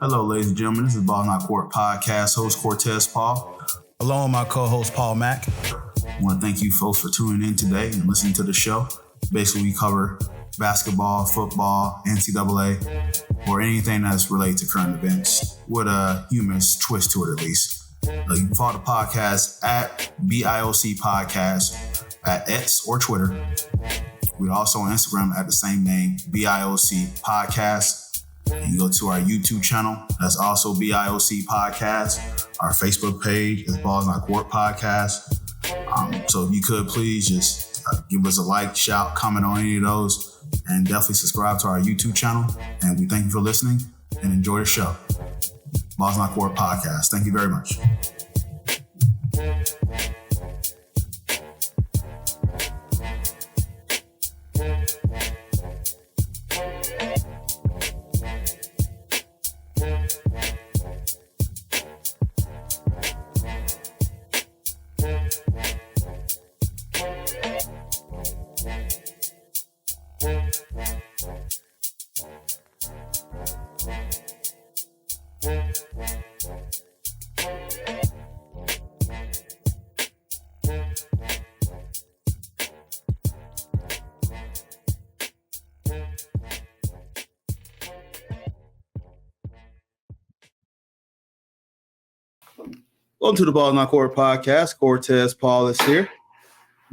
Hello, ladies and gentlemen. This is Ball Not Court Podcast, host Cortez Paul. Along with my co-host Paul Mack. I want to thank you folks for tuning in today and listening to the show. Basically, we cover basketball, football, NCAA, or anything that's related to current events with a humorous twist to it, at least. You can follow the podcast at BIOC Podcast at X or Twitter. We're also on Instagram at the same name, BIOC Podcast. You go to our YouTube channel, that's also BIOC Podcast. Our Facebook page is Balls Not Court Podcast. So if you could please just give us a like, shout, comment on any of those, and definitely subscribe to our YouTube channel. And we thank you for listening and enjoy the show. Balls Not Court Podcast. Thank you very much. Welcome to the Ball Not Court Podcast. Cortez Paul is here.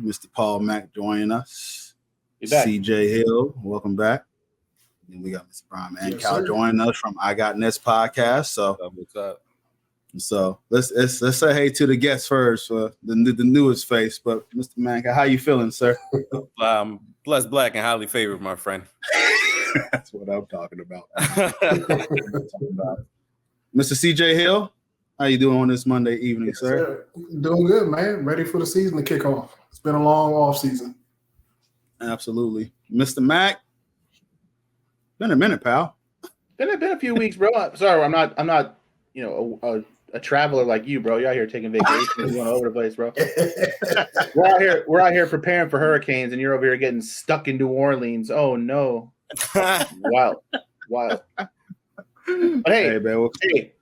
Mr. Paul Mack joining us. CJ Hill, welcome back. And we got Mr. Brian Mancow joining us from I Got Nets Podcast. What's up? So let's say hey to the guests first, the newest face. But Mr. Mancow, how you feeling, sir? Blessed, black, and highly favored, my friend. That's what I'm talking about. Mr. CJ Hill. How you doing on this Monday evening, yes, sir? Doing good, man. Ready for the season to kick off. It's been a long off season. Absolutely. Mr. Mack, been a minute, pal. Been a few weeks, bro. Sorry, I'm not, a traveler like you, bro. You're out here taking vacations, going all over the place, bro. We're out here preparing for hurricanes, and you're over here getting stuck in New Orleans. Oh no. Wild. But hey, man, hey.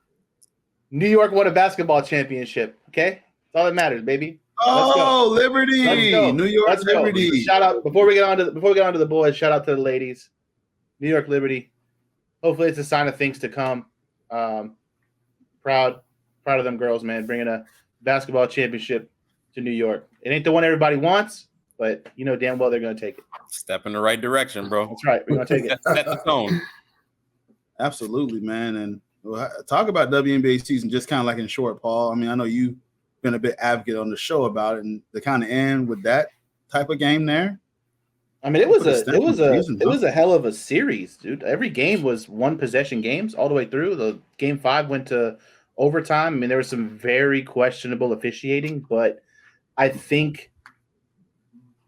New York won a basketball championship. Okay, that's all that matters, baby. Oh, Liberty, New York Liberty. Shout out before we get on to the boys. Shout out to the ladies, New York Liberty. Hopefully, it's a sign of things to come. Proud of them girls, man, bringing a basketball championship to New York. It ain't the one everybody wants, but you know damn well they're gonna take it. Step in the right direction, bro. That's right. We're gonna take it. Set the tone. Absolutely, man, and. Well, talk about WNBA season just kind of like in short, Paul. I mean, I know you've been a bit advocate on the show about it, and the kind of end with that type of game there. I mean, it was a hell of a series, dude. Every game was one possession games all the way through. The game 5 went to overtime. I mean, there was some very questionable officiating, but I think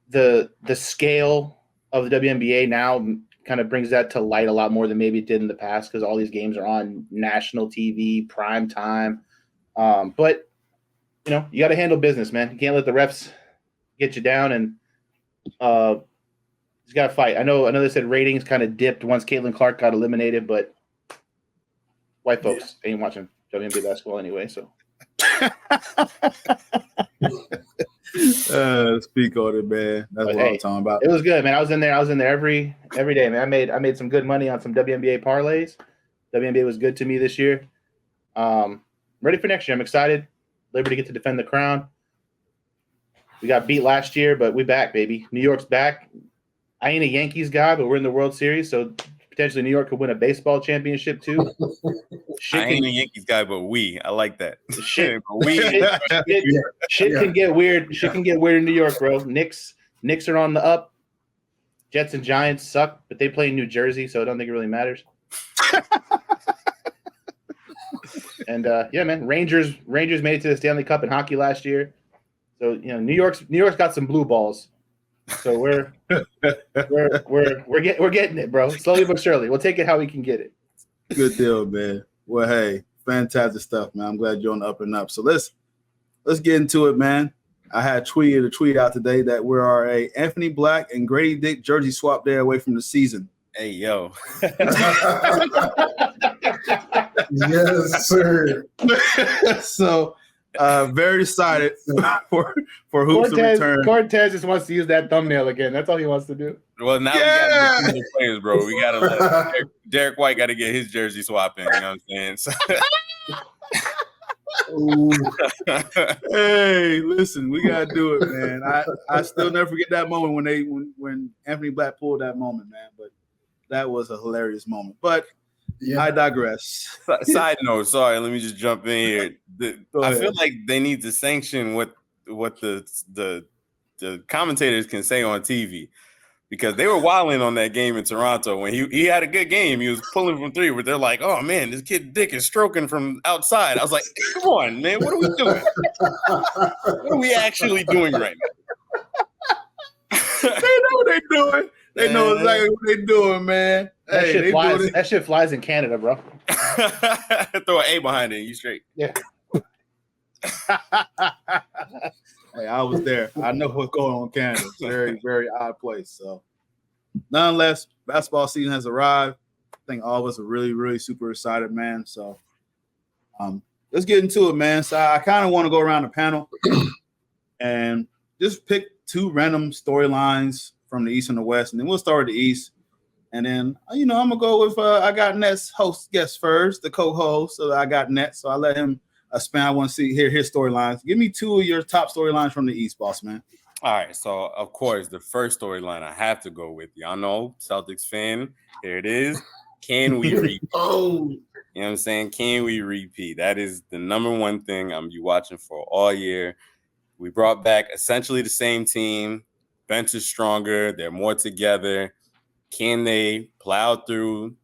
the scale of the WNBA now kind of brings that to light a lot more than maybe it did in the past because all these games are on national TV, prime time. But, you got to handle business, man. You can't let the refs get you down, and you got to fight. I know they said ratings kind of dipped once Caitlin Clark got eliminated, but white folks ain't watching WNBA basketball anyway, so. Speak on it, man. That's what I'm talking about. It was good, man. I was in there every day, man. I made some good money on some WNBA parlays. WNBA was good to me this year. Ready for next year. I'm excited. Liberty get to defend the crown. We got beat last year, but we back, baby. New York's back. I ain't a Yankees guy, but we're in the World Series, so potentially New York could win a baseball championship too. I ain't a Yankees guy, but I like that. Shit can get weird. Shit can get weird in New York, bro. Knicks are on the up. Jets and Giants suck, but they play in New Jersey, so I don't think it really matters. And yeah, man, Rangers made it to the Stanley Cup in hockey last year. So New York's got some blue balls. So we're getting it, bro. Slowly but surely. We'll take it how we can get it. Good deal, man. Well, hey, fantastic stuff, man. I'm glad you're on the up and up. So let's get into it, man. I had tweeted a tweet out today that we are a Anthony Black and Grady Dick jersey swap day away from the season. Hey, yo. Yes, sir. So very excited for hoops to return. Cortez just wants to use that thumbnail again. That's all he wants to do. Well, now we got to get players, bro. We got to let Derek White got to get his jersey swap in. You know what I'm saying? So. Hey, listen, we gotta do it, man. I still never forget that moment when Anthony Black pulled that moment, man. But that was a hilarious moment. But yeah. I digress. Side note, sorry, let me just jump in here. I feel like they need to sanction what the commentators can say on TV. Because they were wilding on that game in Toronto when he had a good game. He was pulling from three, but they're like, oh, man, this kid dick is stroking from outside. I was like, come on, man, what are we doing? What are we actually doing right now? They know what they're doing. They know exactly what they're doing, man. That shit flies in Canada, bro. Throw an A behind it and you straight. Yeah. Hey, I was there. I know what's going on in Canada. It's a very, very odd place. So, nonetheless, basketball season has arrived. I think all of us are really, really super excited, man. So, let's get into it, man. So, I kind of want to go around the panel and just pick two random storylines from the East and the West, and then we'll start with the East. And then, I'm going to go with I got Nets host guest first, the co-host. So, I got Nets. So, I let him I want to hear his storylines. Give me two of your top storylines from the East, boss man. All right. So, of course, the first storyline I have to go with. Y'all know, Celtics fan. Here it is. Can we repeat? You know what I'm saying? Can we repeat? That is the number one thing I'm be watching for all year. We brought back essentially the same team. Bench is stronger. They're more together. Can they plow through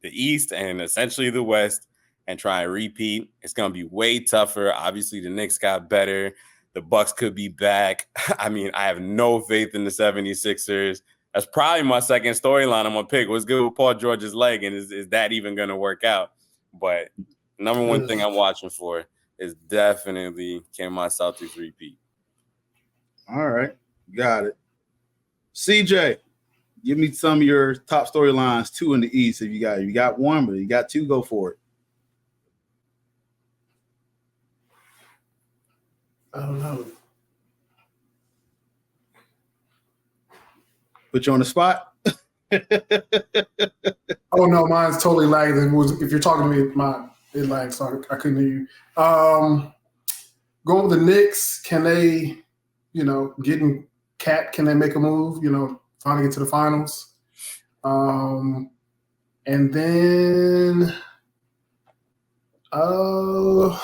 the East and essentially the West and try and repeat? It's going to be way tougher. Obviously, the Knicks got better. The Bucks could be back. I mean, I have no faith in the 76ers. That's probably my second storyline I'm going to pick. What's good with Paul George's leg, and is that even going to work out? But number one thing I'm watching for is definitely can my Celtics repeat. All right. Got it. CJ, give me some of your top storylines, two in the East. If you got one, but you got two, go for it. I don't know. Put you on the spot. Oh no, mine's totally lagged. If you're talking to me, it lagged, so I couldn't hear you. Going with the Knicks, can they, getting Cat? Can they make a move? Finally get to the finals. And then, I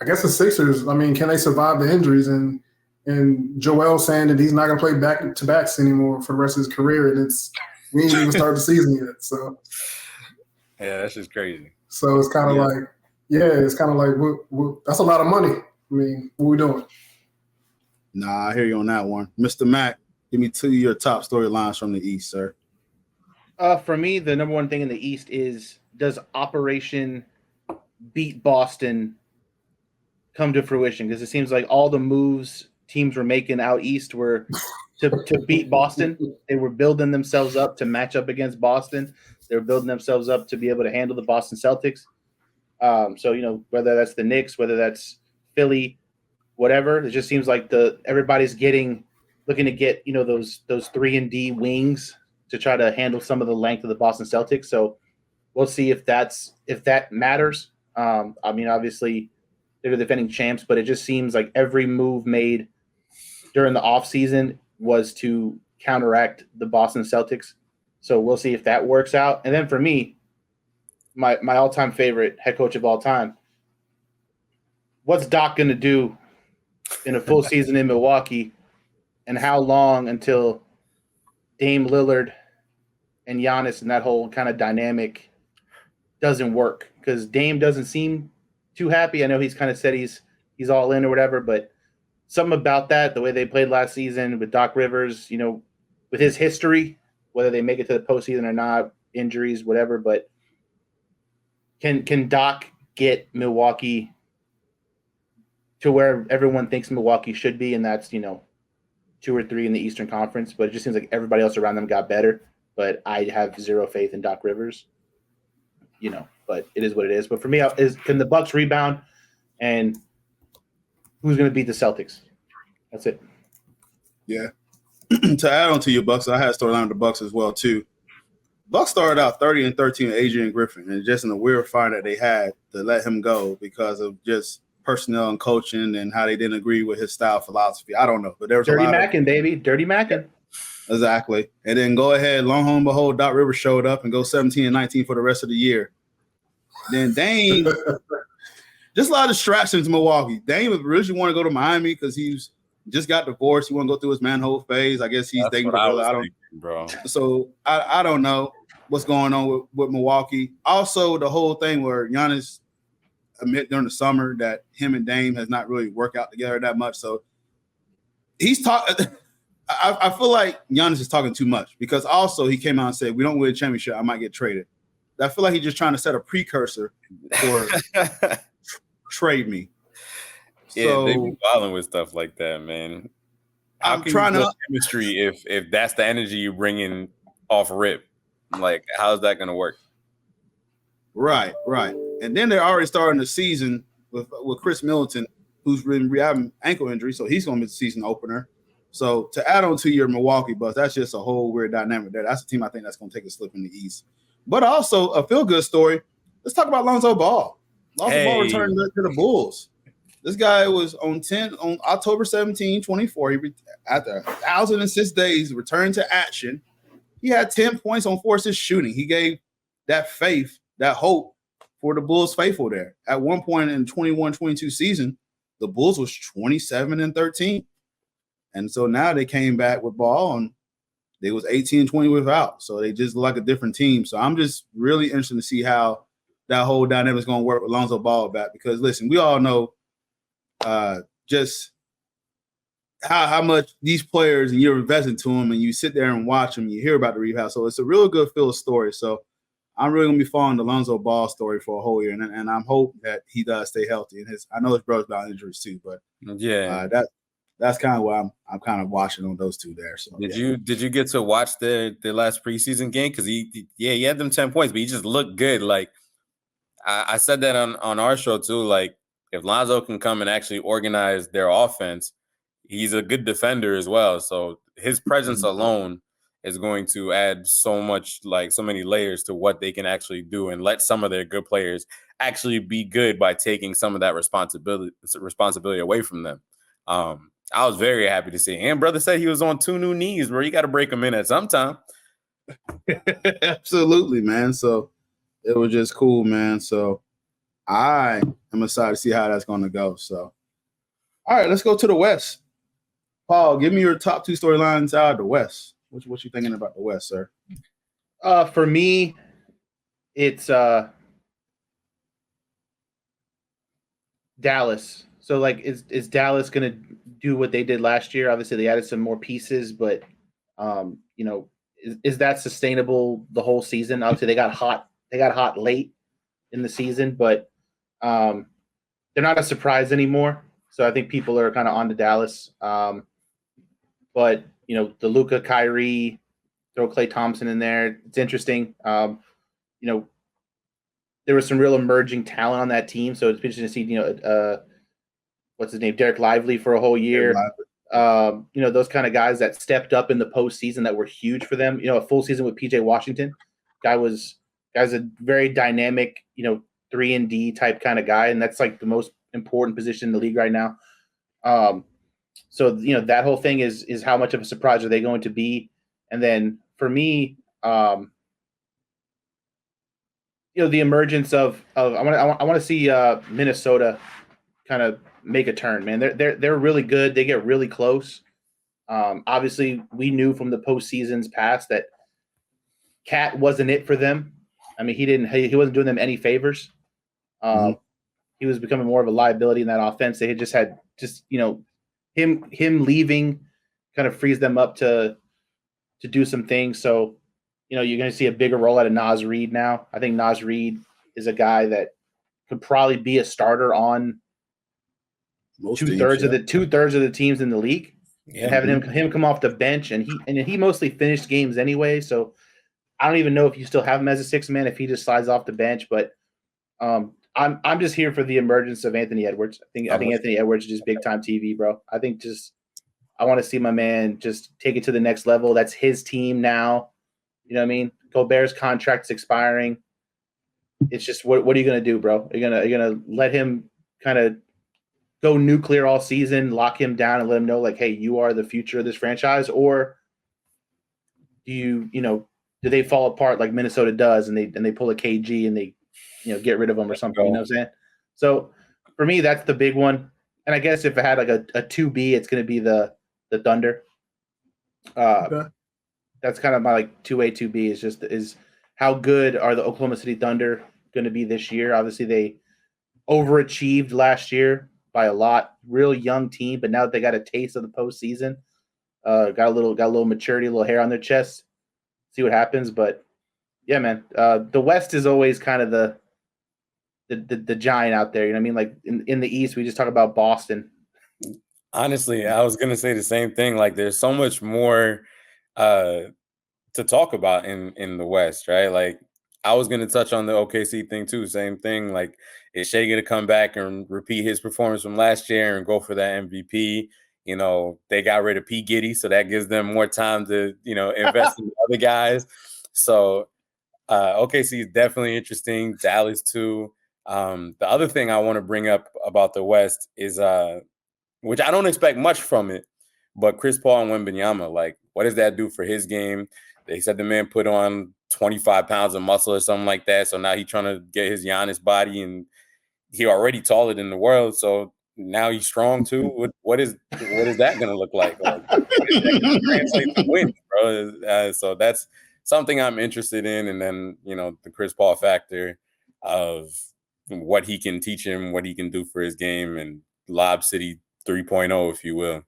guess the Sixers, can they survive the injuries? And Joel saying that he's not going to play back-to-backs anymore for the rest of his career, and we ain't even started the season yet. So, yeah, that's just crazy. So it's kind of that's a lot of money. What we doing? Nah, I hear you on that one. Mr. Mack, give me two of your top storylines from the East, sir. For me, the number one thing in the East is, does Operation Beat Boston come to fruition? Because it seems like all the moves teams were making out East were to beat Boston. They were building themselves up to match up against Boston. They were building themselves up to be able to handle the Boston Celtics. So, whether that's the Knicks, whether that's Philly, whatever, it just seems like everybody's looking to get, those 3-and-D wings to try to handle some of the length of the Boston Celtics. So we'll see if that matters. Obviously they're the defending champs, but it just seems like every move made during the offseason was to counteract the Boston Celtics. So we'll see if that works out. And then for me, my all-time favorite head coach of all time, what's Doc going to do in a full season in Milwaukee, and how long until Dame Lillard and Giannis and that whole kind of dynamic doesn't work? Because Dame doesn't seem too happy. I know he's kind of said he's all in or whatever, but something about that, the way they played last season with Doc Rivers, with his history, whether they make it to the postseason or not, injuries, whatever, but can Doc get Milwaukee to where everyone thinks Milwaukee should be, and that's, 2 or 3 in the Eastern Conference? But it just seems like everybody else around them got better, but I have zero faith in Doc Rivers. but it is what it is. But for me, can the Bucks rebound, and who's going to beat the Celtics? That's it. Yeah. To add on to your Bucks, I had a storyline with the Bucks as well too. Bucks started out 30-13 with Adrian Griffin, and just in the weird find that they had to let him go because of just personnel and coaching and how they didn't agree with his style philosophy. I don't know, but there was Dirty Mackin', baby. Dirty Mackin'. Exactly. And then go ahead, long home behold, Doc Rivers showed up and go 17-19 for the rest of the year. Then Dame, just a lot of distractions in Milwaukee. Dame originally wanted to go to Miami because he's just got divorced. He want to go through his manhole phase. I guess he's That's dating what I the was girl. thinking, bro. So I don't know what's going on with Milwaukee. Also, the whole thing where Giannis admit during the summer that him and Dame has not really worked out together that much. So he's talking. I feel like Giannis is talking too much because also he came out and said, we don't win a championship, I might get traded. I feel like he's just trying to set a precursor for trade me. Yeah, So, they be wilding with stuff like that, man. How I'm can trying you to build chemistry if that's the energy you bring in off rip? Like, how's that going to work? Right. And then they're already starting the season with Chris Middleton, who's been having ankle injury, so he's going to be the season opener. So to add on to your Milwaukee Bucks, that's just a whole weird dynamic there. That's a team I think that's going to take a slip in the East. But also a feel-good story. Let's talk about Lonzo Ball. Lonzo Ball returned to the Bulls. This guy was on October 17, 24. After 1,006 days, returned to action. He had 10 points on 4 assists shooting. He gave that faith, that hope for the Bulls faithful there. At one point in the 21-22 season, the Bulls was 27-13. And so now they came back with Ball and they was 18-20 without. So they just look like a different team. So I'm just really interested to see how that whole dynamic is going to work with Lonzo Ball back. Because listen, we all know just how much these players and you're investing to them and you sit there and watch them, you hear about the rehab. So it's a real good feel story. So I'm really going to be following the Lonzo Ball story for a whole year. And I'm hoping that he does stay healthy. And I know his brother's about injuries too, but yeah, that's kind of what I'm kind of watching on those two there. So did you get to watch their last preseason game? Because he had them 10 points, but he just looked good. Like I said that on our show too. Like if Lonzo can come and actually organize their offense, he's a good defender as well. So his presence alone is going to add so many layers to what they can actually do and let some of their good players actually be good by taking some of that responsibility away from them. I was very happy to see him. Brother said he was on 2 new knees, bro. You got to break him in at some time. Absolutely, man. So it was just cool, man. So I am excited to see how that's going to go. So, all right, let's go to the West. Paul, give me your top 2 storylines out of the West. What you thinking about the West, sir? For me, it's Dallas. So, like, is Dallas going to do what they did last year? Obviously, they added some more pieces, but is that sustainable the whole season? Obviously, they got hot. They got hot late in the season, but they're not a surprise anymore. So I think people are kind of on to Dallas. But the Luka, Kyrie, throw Klay Thompson in there. It's interesting. There was some real emerging talent on that team, so it's interesting to see. What's his name? Derek Lively for a whole year. Those kind of guys that stepped up in the postseason that were huge for them. A full season with PJ Washington. Guy's a very dynamic, 3-and-D type kind of guy, and that's like the most important position in the league right now. So that whole thing is how much of a surprise are they going to be? And then for me, the emergence of I want to see Minnesota kind of make a turn, man. They're really good. They get really close. Obviously, we knew from the postseasons past that Cat wasn't it for them. I mean, he wasn't doing them any favors. He was becoming more of a liability in that offense. They had just him leaving kind of frees them up to do some things. So, you're going to see a bigger role out of Naz Reid now. I think Naz Reid is a guy that could probably be a starter on two-thirds of the teams in the league. Yeah, and having him come off the bench, and he mostly finished games anyway. So I don't even know if you still have him as a sixth man if he just slides off the bench. But I'm just here for the emergence of Anthony Edwards. I think Anthony Edwards is just big time TV, bro. I think I want to see my man just take it to the next level. That's his team now. You know what I mean? Gobert's contract's expiring. It's just what are you gonna do, bro? Are you gonna let him kind of go nuclear all season, lock him down, and let him know like, hey, you are the future of this franchise, or do they fall apart like Minnesota does, and they pull a KG and they get rid of him or something? You know what I'm saying? So for me, that's the big one. And I guess if it had like a 2B, it's gonna be the Thunder. Okay. That's kind of my like 2A, 2B is how good are the Oklahoma City Thunder going to be this year? Obviously, they overachieved last year by a lot. Real young team, but now that they got a taste of the postseason, got a little maturity, a little hair on their chest. See what happens, but yeah, man, the West is always kind of the giant out there. You know what I mean? Like in the East, we just talk about Boston. Honestly, I was gonna say the same thing. Like, there's so much more to talk about in the West, right? Like, I was gonna touch on the OKC thing too. Same thing. Like, is Shea gonna come back and repeat his performance from last year and go for that MVP? They got rid of P. Giddy, so that gives them more time to invest in other guys. So OKC is definitely interesting. Dallas too. The other thing I want to bring up about the West is which I don't expect much from it, but Chris Paul and Wembanyama, like, what does that do for his game? They said the man put on 25 pounds of muscle or something like that. So now he's trying to get his Giannis body, and he already taller than the world. So now he's strong too. What is that going to look like? Translate to win, bro. So that's something I'm interested in. And then, the Chris Paul factor of what he can teach him, what he can do for his game, and Lob City 3.0, if you will.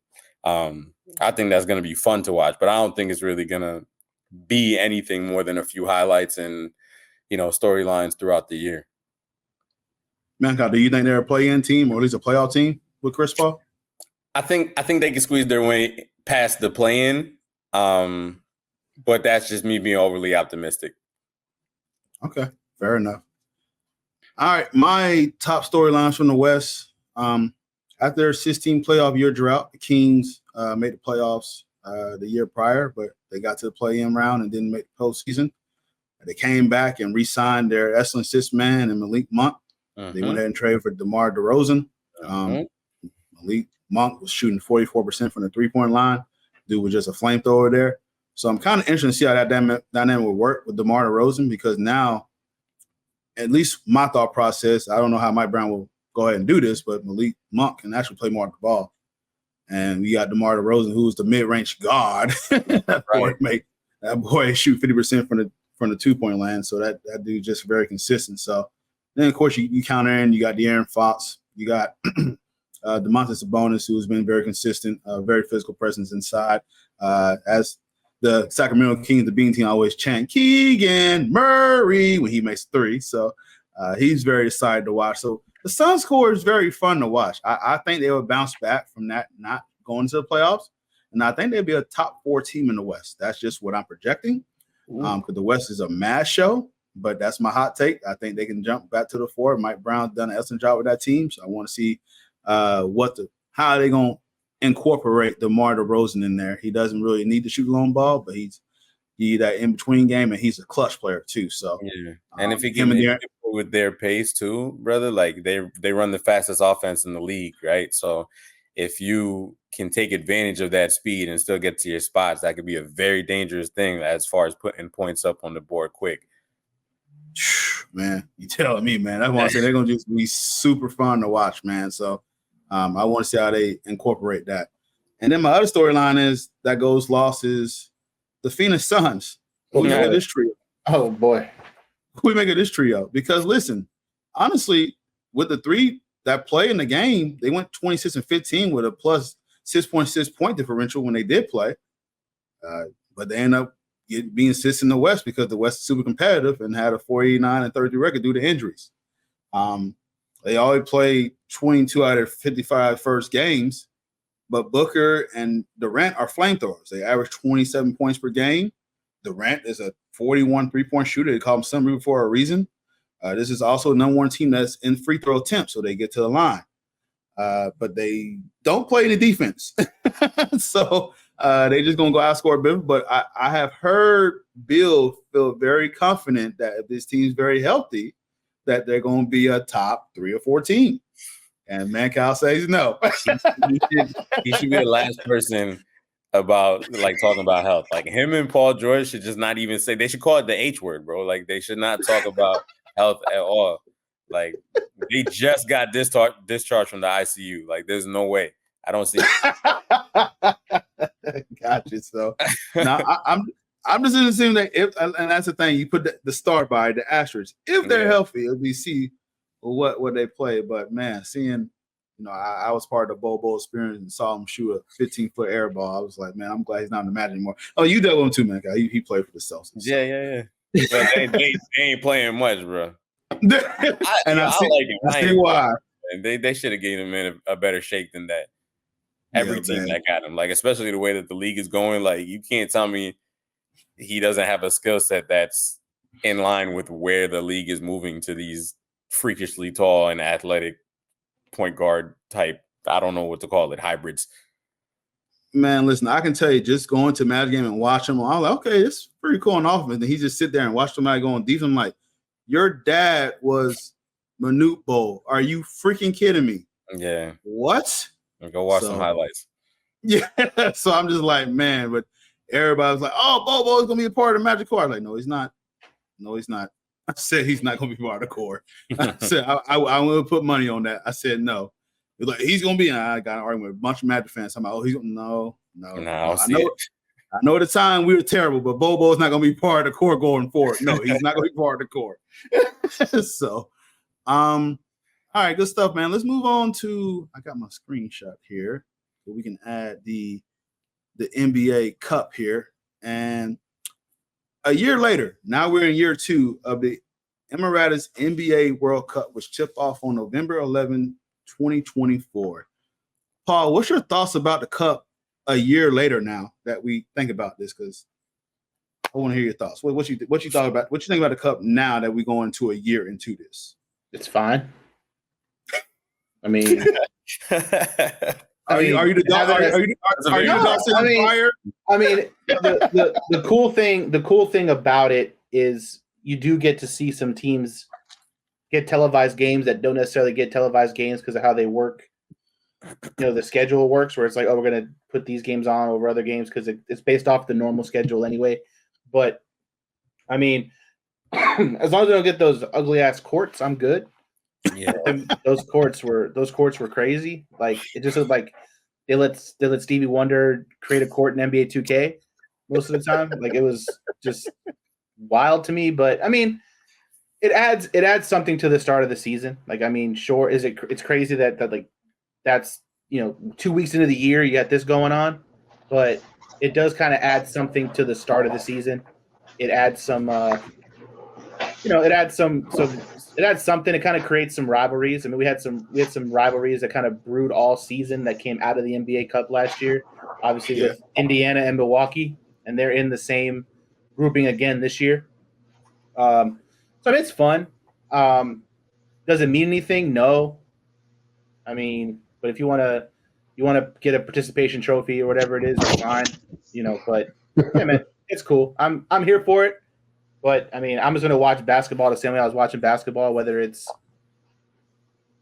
I think that's going to be fun to watch, but I don't think it's really going to be anything more than a few highlights and, storylines throughout the year. Mancow, do you think they're a play-in team or at least a playoff team with Chris Paul? I think they can squeeze their way past the play-in, but that's just me being overly optimistic. Okay, fair enough. All right, my top storylines from the West. After their 16 playoff year drought, the Kings made the playoffs the year prior, but they got to the play-in round and didn't make the postseason. They came back and re-signed their excellent sixth man and Malik Monk. They went ahead and traded for DeMar DeRozan. Malik Monk was shooting 44% from the three-point line. Dude was just a flamethrower there. So I'm kind of interested to see how that dynamic would work with DeMar DeRozan, because now, at least my thought process, I don't know how Mike Brown will go ahead and do this, but Malik Monk can actually play more of the ball. And we got DeMar DeRozan, who's the mid-range guard. That boy shoot 50% from the two-point line. So that dude just very consistent. So then, of course, you counter in, you got De'Aaron Fox, you got Domantas Sabonis, who's been very consistent, very physical presence inside. As the Sacramento Kings, the Bean team, always chant Keegan Murray when he makes three. So he's very excited to watch. So the Suns core is very fun to watch. I think they will bounce back from that not going to the playoffs. And I think they'll be a top 4 team in the West. That's just what I'm projecting. Because the West is a mad show, but that's my hot take. I think they can jump back to the 4. Mike Brown's done an excellent job with that team. So I want to see how are they going to incorporate DeMar DeRozan in there. He doesn't really need to shoot a long ball, but he's that in-between game, and he's a clutch player too. So yeah. And if he can with their pace too, brother, like they run the fastest offense in the league, right? So if you can take advantage of that speed and still get to your spots, that could be a very dangerous thing as far as putting points up on the board quick. Man, you telling me, man. That's why I say they're going to just be super fun to watch, man. So I want to see how they incorporate that. And then my other storyline is that goes lost is the Phoenix Suns. What do you make of this trio? Oh, boy. Who we make of this trio? Because, listen, honestly, with the 3 that play in the game, they went 26 and 15 with a plus 6.6 point differential when they did play. But they end up being sixth in the West because the West is super competitive and had a 49 and 33 record due to injuries. They always play 22 out of 55 first games, but Booker and Durant are flamethrowers. They average 27 points per game. Durant is a 41 3-point shooter. They call him Summer for a reason. This is also the number one team that's in free throw attempts, so they get to the line. But they don't play any defense. So they just going to go outscore Bill. But I have heard Bill feel very confident that if this team's very healthy, that they're going to be a top 3 or 4 team. And Mancal says no. he should be the last person about talking about health. Like him and Paul George should just not even say. They should call it the H word, bro. Like they should not talk about health at all. Like they just got discharged from the ICU. Like there's no way. I don't see it. Gotcha. So now I'm just assuming that if, and that's the thing, you put the star by the asterisk. If they're healthy, we see what they play. But man, seeing, I was part of the Bobo experience and saw him shoot a 15-foot air ball. I was like, man, I'm glad he's not in the Magic anymore. Oh, you dealt with him too, man. He played for the Celtics. So. Yeah. But they ain't playing much, bro. I see why. And they should have given him a better shake than that. Every team that got him, especially the way that the league is going, you can't tell me he doesn't have a skill set that's in line with where the league is moving to these freakishly tall and athletic point guard type. I don't know what to call it, hybrids. Man, listen, I can tell you, just going to Magic game and watch him, I was like, okay, this is pretty cool on offense. And he just sit there and watch somebody go on defense. I'm like, your dad was Manute Bol. Are you freaking kidding me? Yeah. What? Go watch some highlights. Yeah. So I'm just like, man, but everybody was like, oh, Bobo's going to be a part of the Magic core. I was like, no, he's not. No, he's not. I said he's not going to be part of the core. I said, I will put money on that. I said, no. He's like, he's going to be. And I got an argument with a bunch of Magic fans. I'm like, oh, he's going to, no. I know at the time we were terrible, but Bobo's not going to be part of the core going forward. No, he's not going to be part of the core. So, all right, good stuff, man. Let's move on to, I got my screenshot here so we can add the NBA Cup here. And a year later, now we're in year 2 of the Emirates NBA World Cup, which tipped off on November 11, 2024. Paul, what's your thoughts about the Cup a year later now that we think about this? Because I want to hear your thoughts. What you thought about? What you think about the Cup now that we go into a year into this? It's fine. I mean, are you the dog? I mean, the cool thing about it is you do get to see some teams get televised games that don't necessarily get televised games because of how they work. The schedule works where it's like, oh, we're going to put these games on over other games because it's based off the normal schedule anyway. But I mean, as long as I don't get those ugly ass courts, I'm good. Yeah, those courts were crazy. Like it just looked like they let Stevie Wonder create a court in NBA 2K most of the time. Like it was just wild to me. But I mean, it adds something to the start of the season. Like I mean, sure, it's crazy that like that's 2 weeks into the year you got this going on, but it does kind of add something to the start of the season. It adds some it adds something. It kind of creates some rivalries. I mean, we had some rivalries that kind of brewed all season that came out of the NBA Cup last year, obviously with Indiana and Milwaukee, and they're in the same grouping again this year. So I mean, it's fun. Does it mean anything? No. I mean, but if you want to get a participation trophy or whatever it is, it's fine. But yeah, man, it's cool. I'm here for it. But I mean, I'm just gonna watch basketball the same way I was watching basketball, whether it's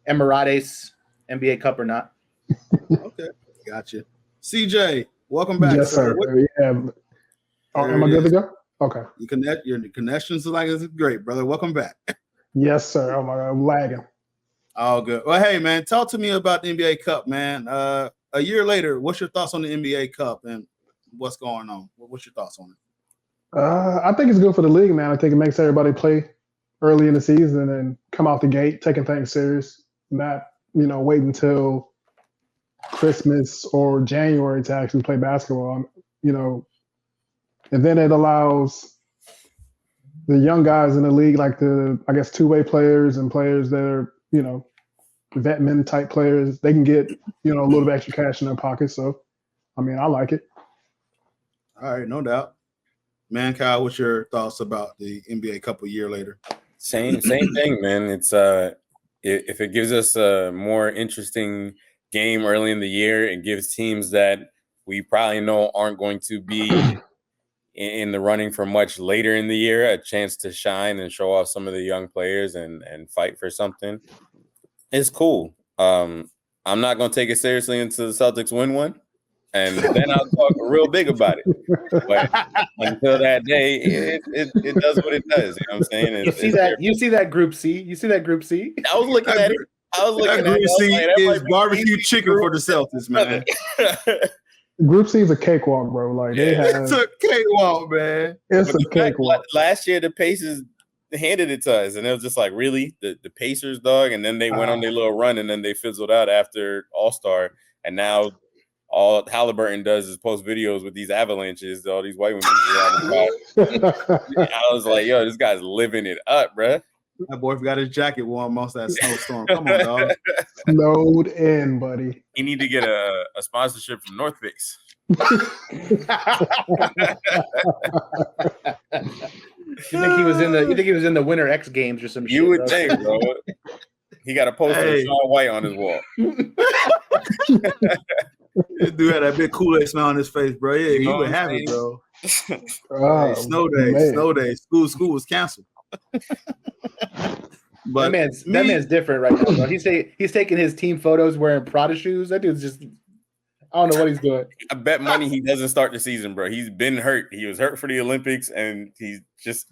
Emirates NBA Cup or not. Okay, gotcha. CJ, welcome back. Yes, sir. Am I good to go? Okay. Your connections are it's great, brother. Welcome back. Yes, sir. Oh my God, I'm lagging. All good. Well, hey, man, talk to me about the NBA Cup, man. A year later, what's your thoughts on the NBA Cup and what's going on? What's your thoughts on it? I think it's good for the league, man. I think it makes everybody play early in the season and come out the gate taking things serious, not wait until Christmas or January to actually play basketball. And then it allows the young guys in the league, like two-way players and players that are vetman type players, they can get a little bit extra cash in their pockets. So, I mean, I like it. All right, no doubt. Man, Kyle, what's your thoughts about the NBA Cup a year later? Same thing, man. It's if it gives us a more interesting game early in the year, it gives teams that we probably know aren't going to be in the running for much later in the year a chance to shine and show off some of the young players and fight for something. It's cool. I'm not going to take it seriously until the Celtics win one, and then I'll talk real big about it. But until that day, it does what it does. You know what I'm saying? You see that Group C? You see that Group C? I was looking at it. Group C is barbecue chicken for the Celtics, man. Group C is a cakewalk, bro. Like it's a cakewalk, man. It's a cakewalk. Last year, the Pacers handed it to us, and it was just like, really, the Pacers, dog. And then they went on their little run, and then they fizzled out after All-Star, and now all Halliburton does is post videos with these avalanches, all these white women around the I was like, yo, this guy's living it up, bruh. That boy forgot his jacket warm most of that snowstorm. Come on, dog. Snowed in, buddy. He need to get a sponsorship from North Face. You think he was in the Winter X Games or some shit? You would think, bro. He got a poster of Shaun White on his wall. This dude had that big Kool-Aid smile on his face, bro. Yeah, he was happy, bro. Snow day. School was canceled. But that man's different right now, bro. He's taking his team photos wearing Prada shoes. That dude's just, I don't know what he's doing. I bet money he doesn't start the season, bro. He's been hurt. He was hurt for the Olympics, and he's just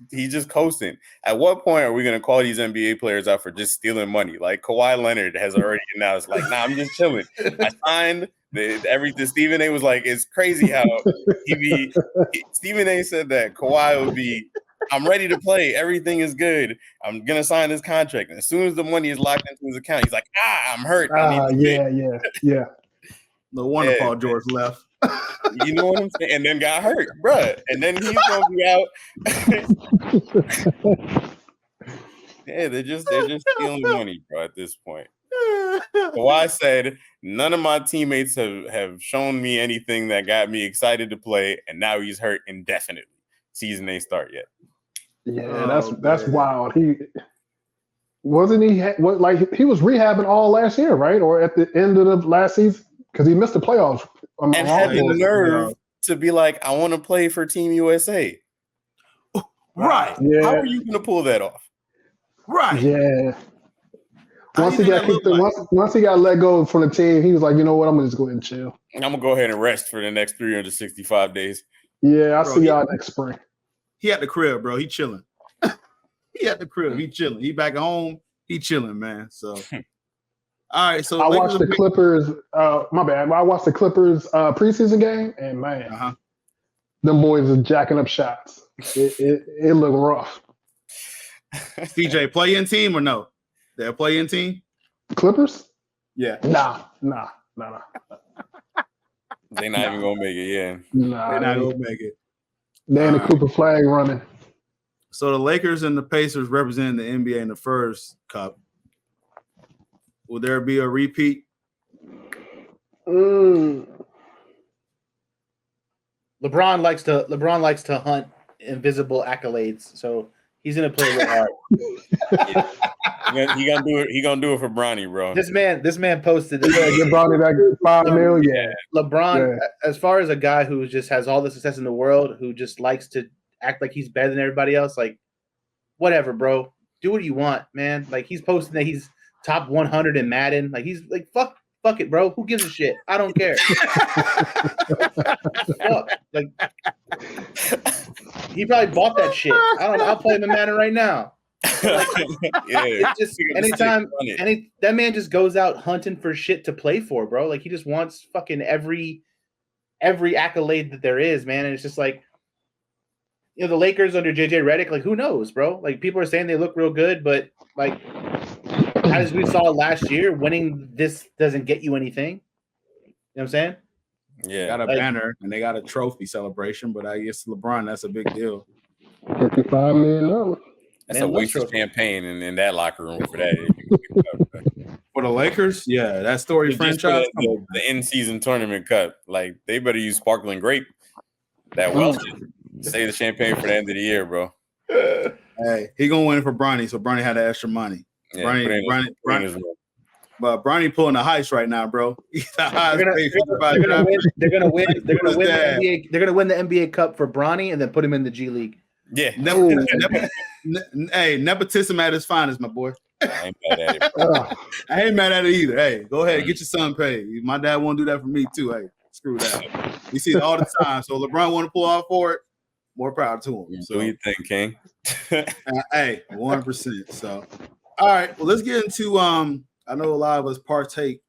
coasting. At what point are we gonna call these NBA players out for just stealing money? Like Kawhi Leonard has already announced, like, nah, I'm just chilling. I signed everything. Stephen A was like, it's crazy how Stephen A said that Kawhi would be, I'm ready to play. Everything is good. I'm gonna sign this contract. And as soon as the money is locked into his account, he's like, I'm hurt. Yeah. No wonder Paul George left. You know what I'm saying? And then got hurt, bruh. And then he's gonna be out. Yeah, they're just stealing money, bro, at this point. Kawhi said, none of my teammates have shown me anything that got me excited to play, and now he's hurt indefinitely. Season ain't start yet. Yeah, that's wild. He was rehabbing all last year, right? Or at the end of the last season? Because he missed the playoffs. And had the nerve to be like, I want to play for Team USA. Right. Yeah. How are you going to pull that off? Right. Yeah. Once he got let go from the team, he was like, you know what? I'm going to just go ahead and chill. I'm going to go ahead and rest for the next 365 days. Yeah, I'll see y'all next spring. He at the crib, bro. He chilling. He at the crib. He chilling. He back at home. He chilling, man. So, all right. So I watched the Clippers. My bad. I watched the Clippers preseason game, and man, them boys are jacking up shots. It looked rough. CJ, play-in team or no? They're play-in team. Clippers? Yeah. Nah. They're not even gonna make it. Yeah. Nah, they're not gonna make it. They in the Cooper flag running. So the Lakers and the Pacers representing the NBA in the first cup. Will there be a repeat? LeBron likes to hunt invisible accolades, so he's gonna play real hard. He gonna do it for Bronny, bro. This man posted this. Get Bronny that $5 million. Yeah. LeBron, as far as a guy who just has all the success in the world, who just likes to act like he's better than everybody else, like whatever, bro. Do what you want, man. Like he's posting that he's top 100 in Madden. Like he's like fuck it, bro. Who gives a shit? I don't care. Fuck. Like he probably bought that shit. I don't know. I'll play him in Madden right now. Like, it's just that man just goes out hunting for shit to play for, bro. Like he just wants fucking every accolade that there is, man. And it's just like, you know, the Lakers under JJ Redick, like who knows, bro? Like people are saying they look real good, but like as we saw last year, winning this doesn't get you anything. You know what I'm saying? Yeah, got a banner and they got a trophy celebration, but I guess LeBron, that's a big deal. $55 million. That's a waste of champagne in that locker room for that. For the Lakers, yeah, that story franchise. The in-season tournament cup, like they better use sparkling grape. That Welsh. Save the champagne for the end of the year, bro. Hey, he gonna win for Bronny, so Bronny had the extra money. Yeah, Bronny, but Bronny pulling the heist right now, bro. He's the highest paid They're gonna win the NBA Cup for Bronny and then put him in the G League. Yeah. Hey, nepotism at its finest, my boy. I ain't mad at it. I ain't mad at it either. Hey, go ahead, get your son paid. My dad won't do that for me too. Hey, screw that. We see it all the time. So LeBron want to pull out for it. More proud to him. So what do you think, King? Hey, 100%. So, all right. Well, let's get into I know a lot of us partake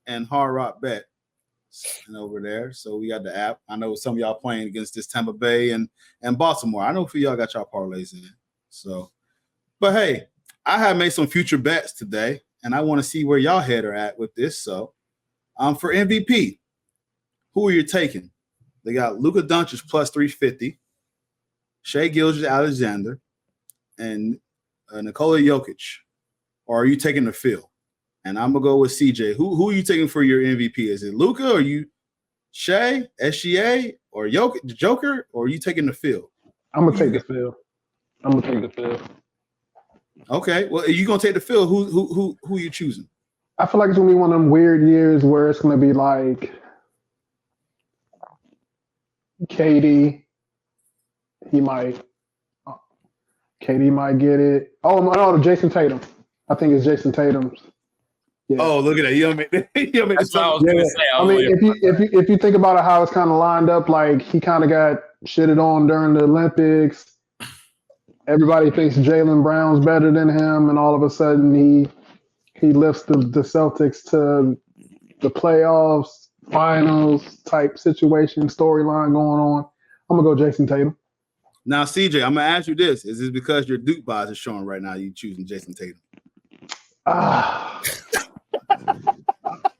in Hard Rock Bet and over there. So we got the app. I know some of y'all playing against this Tampa Bay and Baltimore. I know for y'all got y'all parlays in. So, but hey, I have made some future bets today, and I want to see where y'all head are at with this. So, for MVP, who are you taking? They got Luka Doncic plus 350, Shai Gilgeous-Alexander, and Nikola Jokic. Or are you taking the field? And I'm gonna go with CJ. Who are you taking for your MVP? Is it Luka or you Shai, SGA, or Jokic, Joker, or are you taking the field? I'm gonna take the field. Okay. Well, are you gonna take the field? Who are you choosing? I feel like it's gonna be one of them weird years where it's gonna be like KD. KD might get it. Oh no, Jason Tatum. I think it's Jason Tatum's. Yeah. Oh, look at that! You make That's what I was gonna say. I mean, if you think about it, how it's kind of lined up, like he kind of got shitted on during the Olympics. Everybody thinks Jaylen Brown's better than him, and all of a sudden he lifts the Celtics to the playoffs, finals type situation, storyline going on. I'm gonna go Jason Tatum. Now, CJ, I'm gonna ask you this: is this because your Duke buys is showing right now? You choosing Jason Tatum?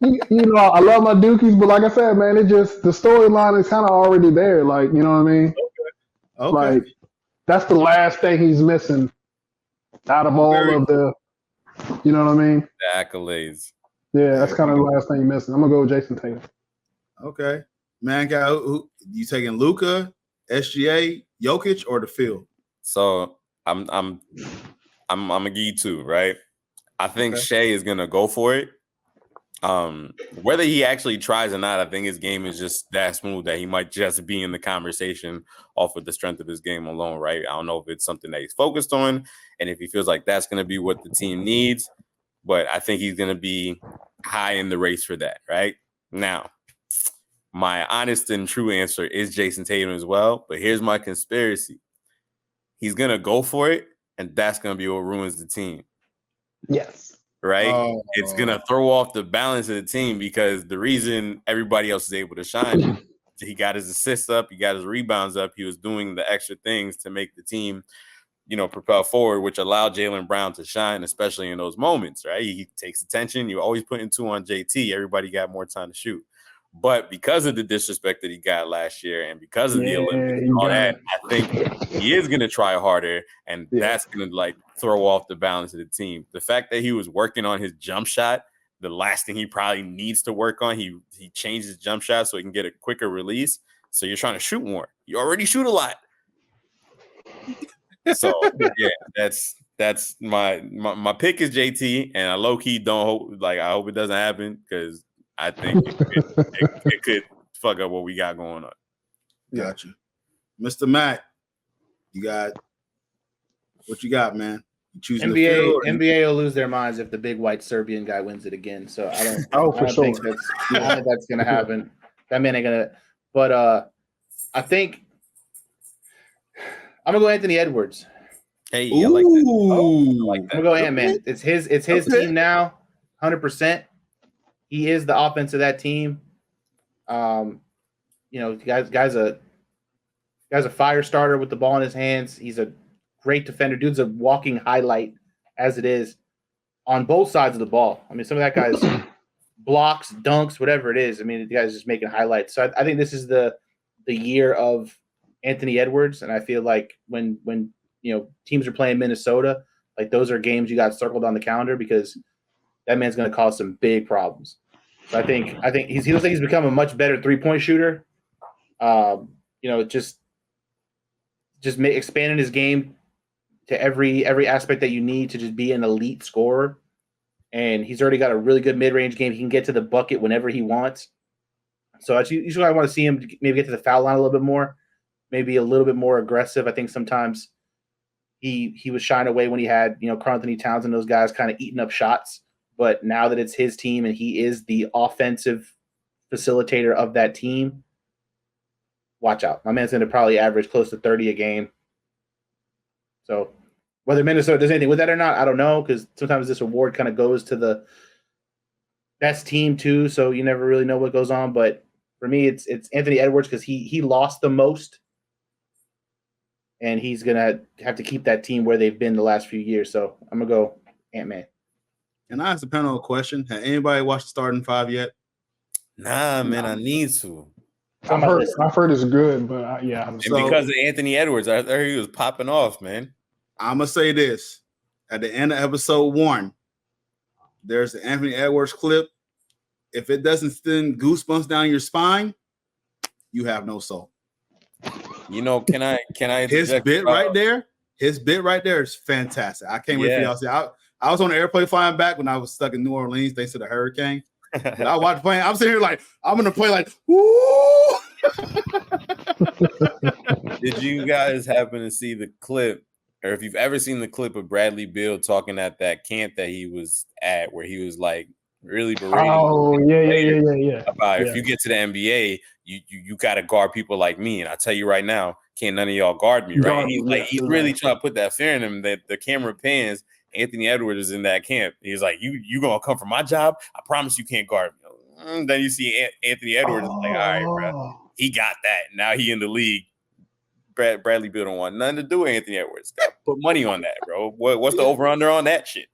You know, I love my Dukies, but like I said, man, it just the storyline is kind of already there. Like, you know what I mean? Okay. Like that's the last thing he's missing out of all of the. You know what I mean? The accolades. Yeah, that's kind of the last thing he's missing. I'm gonna go with Jason Tatum. Okay, man, guy, who you taking? Luka, SGA, Jokic, or the field? So I'm gonna give you two, right? I think Shai is gonna go for it. Whether he actually tries or not, I think his game is just that smooth that he might just be in the conversation off of the strength of his game alone, right? I don't know if it's something that he's focused on and if he feels like that's going to be what the team needs, but I think he's going to be high in the race for that, right? Now, my honest and true answer is Jason Tatum as well, but here's my conspiracy. He's going to go for it, and that's going to be what ruins the team. Yes. Right? It's going to throw off the balance of the team because the reason everybody else is able to shine, he got his assists up, he got his rebounds up, he was doing the extra things to make the team, propel forward, which allowed Jaylen Brown to shine, especially in those moments, right? He takes attention. You're always putting two on JT. Everybody got more time to shoot. But because of the disrespect that he got last year and because of the Olympics and all that, I think he is going to try harder, and that's going to throw off the balance of the team. The fact that he was working on his jump shot, the last thing he probably needs to work on, he changed his jump shot so he can get a quicker release. So you're trying to shoot more. You already shoot a lot. So yeah, that's my pick is JT, and I low key don't hope I hope it doesn't happen because I think it could fuck up what we got going on. Got you. Mr. Mac, you got what you got, man? You choosing NBA will lose their minds if the big white Serbian guy wins it again. So I don't think that's gonna happen. That man ain't gonna. But I think I'm gonna go Anthony Edwards. Hey, I like that. I'm gonna go Ant-Man. It's his team now, 100%. He is the offense of that team. Guy's a fire starter with the ball in his hands. He's a great defender. Dude's a walking highlight as it is on both sides of the ball. I mean, some of that guy's blocks, dunks, whatever it is. I mean, the guy's just making highlights. So I think this is the year of Anthony Edwards, and I feel like when teams are playing Minnesota, those are games you got circled on the calendar because that man's going to cause some big problems. So I think he looks like he's become a much better 3-point shooter. just expanding his game to every aspect that you need to just be an elite scorer. And he's already got a really good mid-range game. He can get to the bucket whenever he wants. So usually I want to see him maybe get to the foul line a little bit more, maybe a little bit more aggressive. I think sometimes he was shying away when he had, Karl Anthony Towns and those guys kind of eating up shots. But now that it's his team and he is the offensive facilitator of that team, watch out. My man's going to probably average close to 30 a game. So whether Minnesota does anything with that or not, I don't know, because sometimes this award kind of goes to the best team too, so you never really know what goes on. But for me, it's Anthony Edwards because he lost the most, and he's gonna have to keep that team where they've been the last few years. So I'm gonna go Ant-Man. And I asked the panel a question: has anybody watched the starting five yet? Nah, man, I need to. I've heard it's good, but yeah. And because of Anthony Edwards, I heard he was popping off, man. I'm going to say this. At the end of episode 1, there's the Anthony Edwards clip. If it doesn't send goosebumps down your spine, you have no soul. Can I his bit right there is fantastic. I can't wait for y'all to see. I was on the airplane flying back when I was stuck in New Orleans thanks to the hurricane. I watched the plane. I'm sitting here like, I'm going to play like, woo! Did you guys happen to see the clip? Or if you've ever seen the clip of Bradley Beal talking at that camp that he was at, where he was like really berating. Oh, yeah. About if you get to the NBA, you got to guard people like me. And I tell you right now, can't none of y'all guard me, right? He's really trying to put that fear in him. That the camera pans. Anthony Edwards is in that camp. He's like, you gonna come for my job? I promise you can't guard me. Then you see Anthony Edwards is like, all right, bro, he got that. Now he in the league. Bradley Beal don't want nothing to do with Anthony Edwards. Put money on that, bro. What's the over-under on that shit?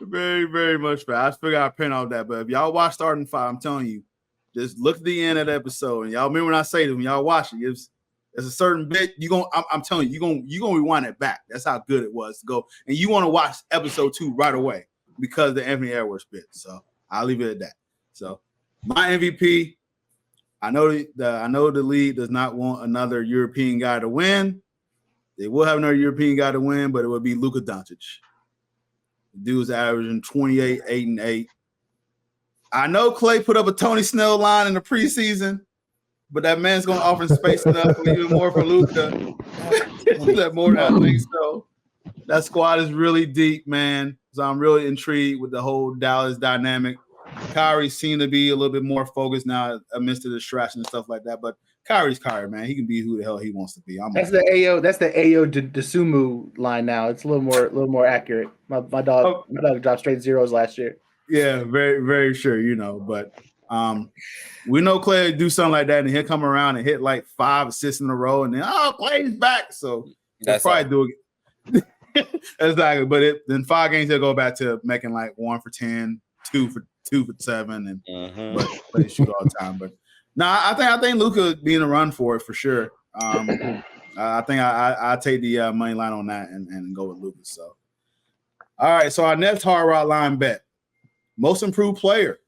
Very, very much, man. I figured I'd print off that. But if y'all watch starting five, I'm telling you, just look at the end of the episode. And y'all remember when I say this, when y'all watch it, it's a certain bit, I'm telling you, you're gonna rewind it back. That's how good it was to go. And you want to watch episode 2 right away because of the Anthony Edwards bit. So I'll leave it at that. So my MVP. I know the league does not want another European guy to win. They will have another European guy to win, but it would be Luka Doncic. The dude's averaging 28, 8, and 8. I know Clay put up a Tony Snell line in the preseason, but that man's going to offer space enough for even more for Luka. That more than I think so. That squad is really deep, man. So I'm really intrigued with the whole Dallas dynamic. Kyrie seemed to be a little bit more focused now amidst the distraction and stuff like that. But Kyrie's Kyrie, man. He can be who the hell he wants to be. That's the Ayo Dosunmu line now. It's a little more accurate. My dog dropped straight zeros last year. Yeah, very, very sure, But we know Clay do something like that, and he'll come around and hit like 5 assists in a row, and then Clay's back. So he'll probably do it. Exactly. But then 5 games he'll go back to making like 1 for 10, 2 for 7, and but he shoot all the time. But no, I think Luka being a run for it for sure. I think I take the money line on that and go with Luka. So all right, so our next hard rock line bet, most improved player.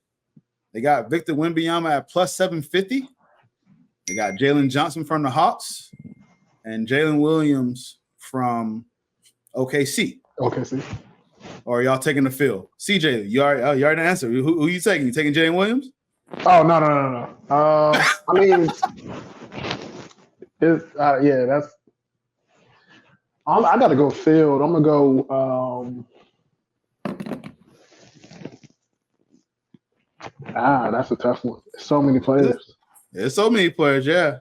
They got Victor Wembanyama at plus 750. They got Jalen Johnson from the Hawks and Jalen Williams from OKC. Or are y'all taking the field? CJ, you already answered. Who you taking? You taking Jalen Williams? Oh, no. I mean, that's. I got to go field. I'm gonna go. That's a tough one. So many players. There's so many players. Yeah.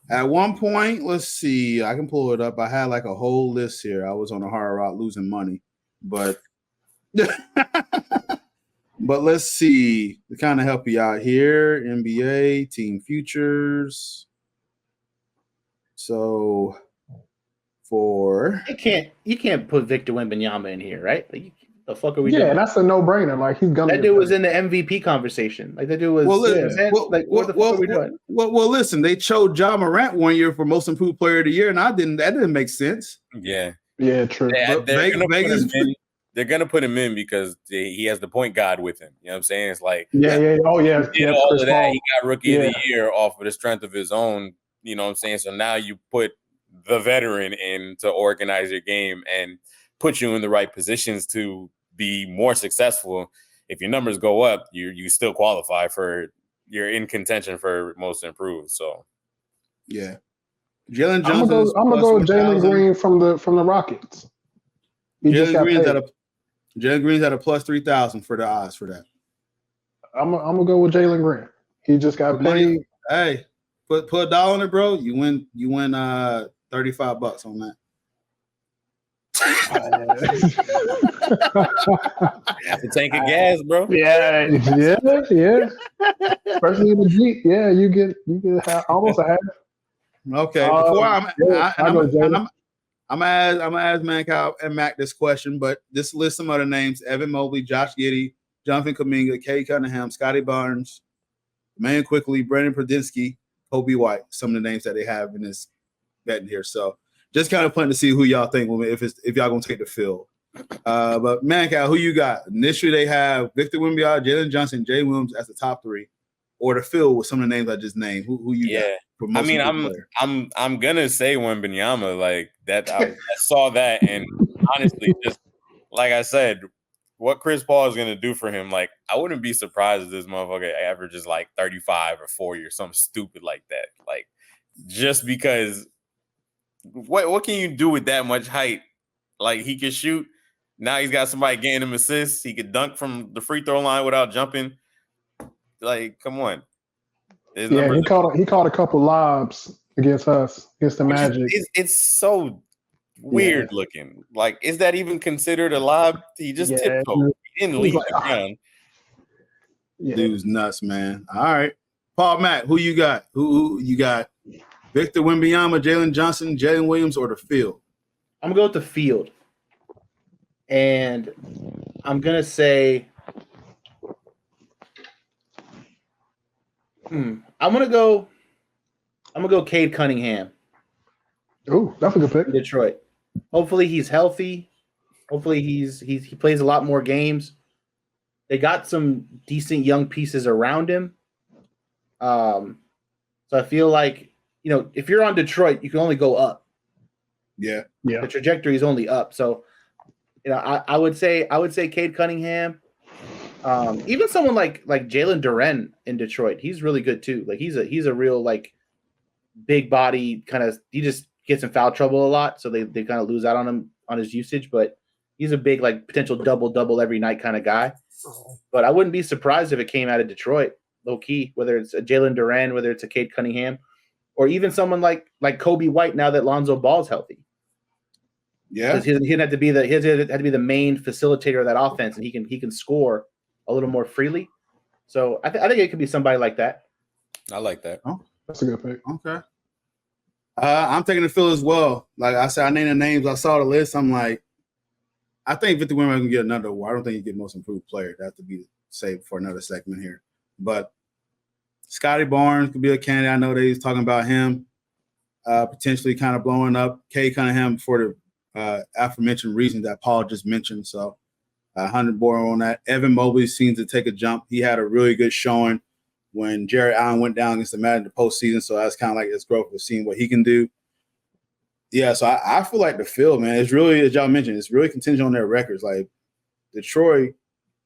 At one point, let's see. I can pull it up. I had like a whole list here. I was on a hard route losing money, but let's see. To kind of help you out here, NBA team futures. So you can't put Victor Wembanyama in here, right? Like, the fuck are we doing? Yeah, that's a no-brainer. Like, he's gonna. That dude was in the MVP conversation. Like, that dude was. What the fuck are we doing? Well, listen. They chose Ja Morant one year for most improved player of the year, and that didn't make sense. Yeah. Yeah, true. they're gonna put him in because he has the point guard with him. You know what I'm saying? It's like Oh yeah, he did all Chris of that. Paul. He got rookie of the year off of the strength of his own. You know what I'm saying? So now you put the veteran in to organize your game and put you in the right positions to be more successful. If your numbers go up, you still qualify for. You're in contention for most improved. So yeah, Jalen Johnson. I'm gonna go with Jalen Green from the Rockets. Jalen Green's at a plus 3,000 for the odds for that. I'm gonna go with Jalen Green. He just got paid. Hey, put $1 on it, bro. You win $35 on that. Half a tank of gas, bro. Yeah. Especially in the Jeep, yeah, you get almost a half. Okay, before I'm gonna ask Mancow and Mac this question, but just list some other names: Evan Mobley, Josh Giddey, Jonathan Kuminga, Kay Cunningham, Scotty Barnes, Man Quickly, Brandon Prudinski, Kobe White. Some of the names that they have in this betting here. So just kind of planning to see who y'all think if y'all gonna take the field. But Mancow, who you got? Initially, they have Victor Wembanyama, Jalen Johnson, Jay Williams as the top three, or the field with some of the names I just named. Who you got? I mean, I'm gonna say Wembanyama like that. I saw that, and honestly, just like I said, what Chris Paul is gonna do for him, like I wouldn't be surprised if this motherfucker averages like 35 or 40 or something stupid like that. Like just because, what can you do with that much height? Like he can shoot. Now he's got somebody getting him assists. He could dunk from the free throw line without jumping. Like, come on. He caught a couple lobs against us, against the Magic. It's so weird looking. Like, is that even considered a lob? He just tiptoed. He didn't leave the ground. Yeah. Dude's nuts, man. All right. Paul Mack, who you got? Who you got? Victor Wembanyama, Jalen Johnson, Jalen Williams, or the field? I'm going to go with the field. And I'm going to say I'm gonna go Cade Cunningham. Oh, that's a good pick. Detroit. Hopefully he's healthy. Hopefully he plays a lot more games. They got some decent young pieces around him. So I feel like, if you're on Detroit, you can only go up. Yeah. The trajectory is only up. So, I would say Cade Cunningham. Even someone like Jalen Duren in Detroit, he's really good too. Like he's a real like big body kind of. He just gets in foul trouble a lot, so they kind of lose out on him on his usage. But he's a big like potential double every night kind of guy. But I wouldn't be surprised if it came out of Detroit, low key. Whether it's a Jalen Duren, whether it's a Cade Cunningham, or even someone like Kobe White now that Lonzo Ball's healthy. Yeah, he had to be the main facilitator of that offense, and he can score a little more freely. So I think it could be somebody like that. I like that. Oh, that's a good pick. Okay. I'm taking the field as well. Like I said, I named the names. I saw the list. I'm like, I think Victor Wembanyama can get another award. I don't think he get most improved player. That have to be saved for another segment here. But Scotty Barnes could be a candidate. I know they was talking about him potentially kind of blowing up. Kay Cunningham for the aforementioned reasons that Paul just mentioned. So 100 more on that. Evan Mobley seems to take a jump. He had a really good showing when Jared Allen went down against the Magic in the postseason. So that's kind of like his growth of seeing what he can do. Yeah, so I feel like the field, man, it's really, as y'all mentioned, it's really contingent on their records. Like Detroit,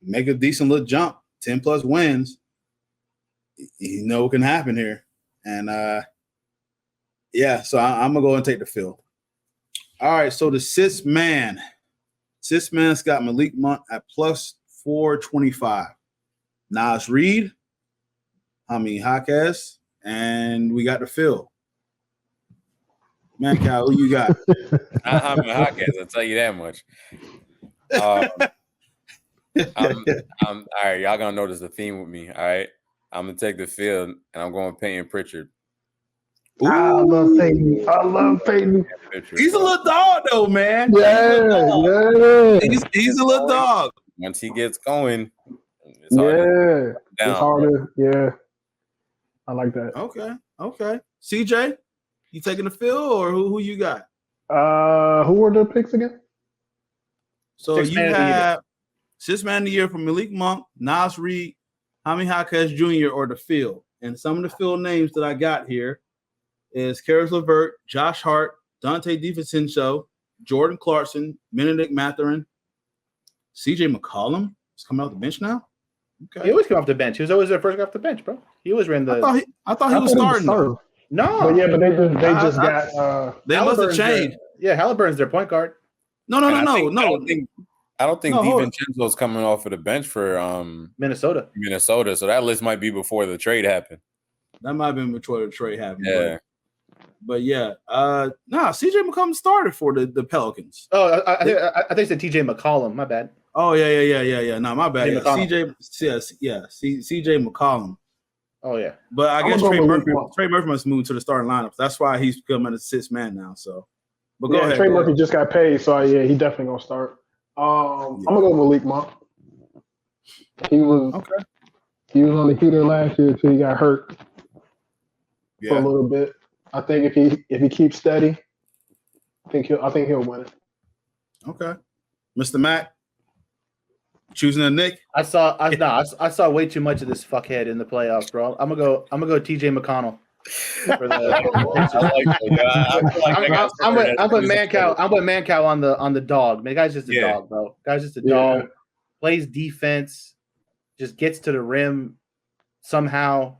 make a decent little jump, 10+ wins. You know what can happen here. And so I'm going to go and take the field. All right, so the sixth man's got Malik Monk at plus 425. Nas Reed, Hami Jaquez, and we got the field. Man, Kyle, who you got? Hami Jaquez, I'll tell you that much. All right, y'all gonna notice the theme with me. All right, I'm gonna take the field, and I'm going Peyton Pritchard. Ooh. I love Peyton. He's a little dog, though, man. Yeah. He's a little dog. Once he gets going, it's hard it's harder. Yeah, I like that. Okay. CJ, you taking the field, or who you got? Who were the picks again? So you have Sixth Man of the Year from Malik Monk, Nas Reed, Jaime Jaquez Jr. or the field. And some of the field names that I got here is Karis LeVert, Josh Hart, Dante DiVincenzo, Jordan Clarkson, Benedict Mathurin, CJ McCollum is coming off the bench now. Okay. He always come off the bench. He was always the first guy off the bench, bro. He always ran the. I thought he was starting. No, but they just got. They must have changed. Halliburton's their point guard. No. I don't think DiVincenzo's coming off of the bench for Minnesota. So that list might be before the trade happened. That might have been before the trade happened. Yeah. But yeah, CJ McCollum started for the Pelicans. Oh, I think it's TJ McCollum. My bad. Oh yeah. No, my bad. CJ McCollum. Oh yeah. But I guess Trey Murphy must move to the starting lineup. That's why he's becoming a sixth man now. So, but go ahead. Trey Murphy just got paid, so yeah, he definitely gonna start. I'm gonna go with Malik Monk. He was on the heater last year until he got hurt for a little bit. I think if he keeps steady, I think he'll win it. Okay, Mr. Mack choosing a Knick. I saw way too much of this fuckhead in the playoffs, bro. I'm gonna go TJ McConnell. I'm putting Mancow on the dog. Man, the guy's just a dog, bro. Guy's just a dog. Plays defense, just gets to the rim somehow.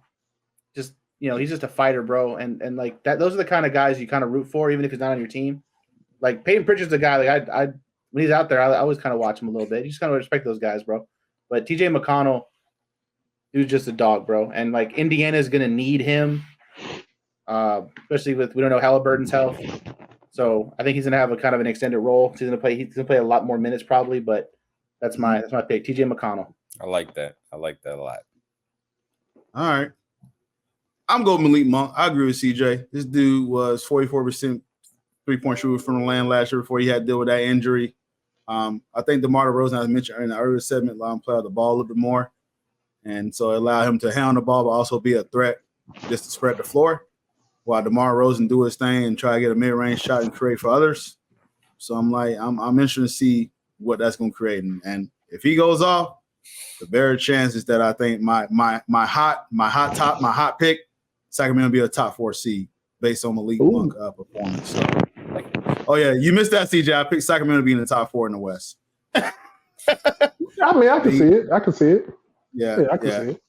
Just he's just a fighter, bro. And like that, those are the kind of guys you kind of root for, even if he's not on your team. Like Peyton Pritchard's a guy. Like I when he's out there, I always kind of watch him a little bit. You just kind of respect those guys, bro. But TJ McConnell, he was just a dog, bro. And like Indiana is gonna need him. Especially with we don't know Halliburton's health, so I think he's gonna have a kind of an extended role. He's gonna play a lot more minutes probably, but that's my pick. TJ McConnell. I like that a lot. All right, I'm going Malik Monk. I agree with CJ. This dude was 44% 3-point shooter from the land last year before he had to deal with that injury. I think DeMar DeRozan, as I mentioned in the earlier segment, allowed him to play out the ball a little bit more, and so it allowed him to handle the ball but also be a threat just to spread the floor. While DeMar DeRozan do his thing and try to get a mid-range shot and create for others. So I'm interested to see what that's going to create. And if he goes off, the very chances that I think my hot pick, Sacramento will be a top 4 seed based on Malik Monk performance. So, you missed that, CJ. I picked Sacramento to be in the top 4 in the West. I mean, I can see it. Yeah, I can see it.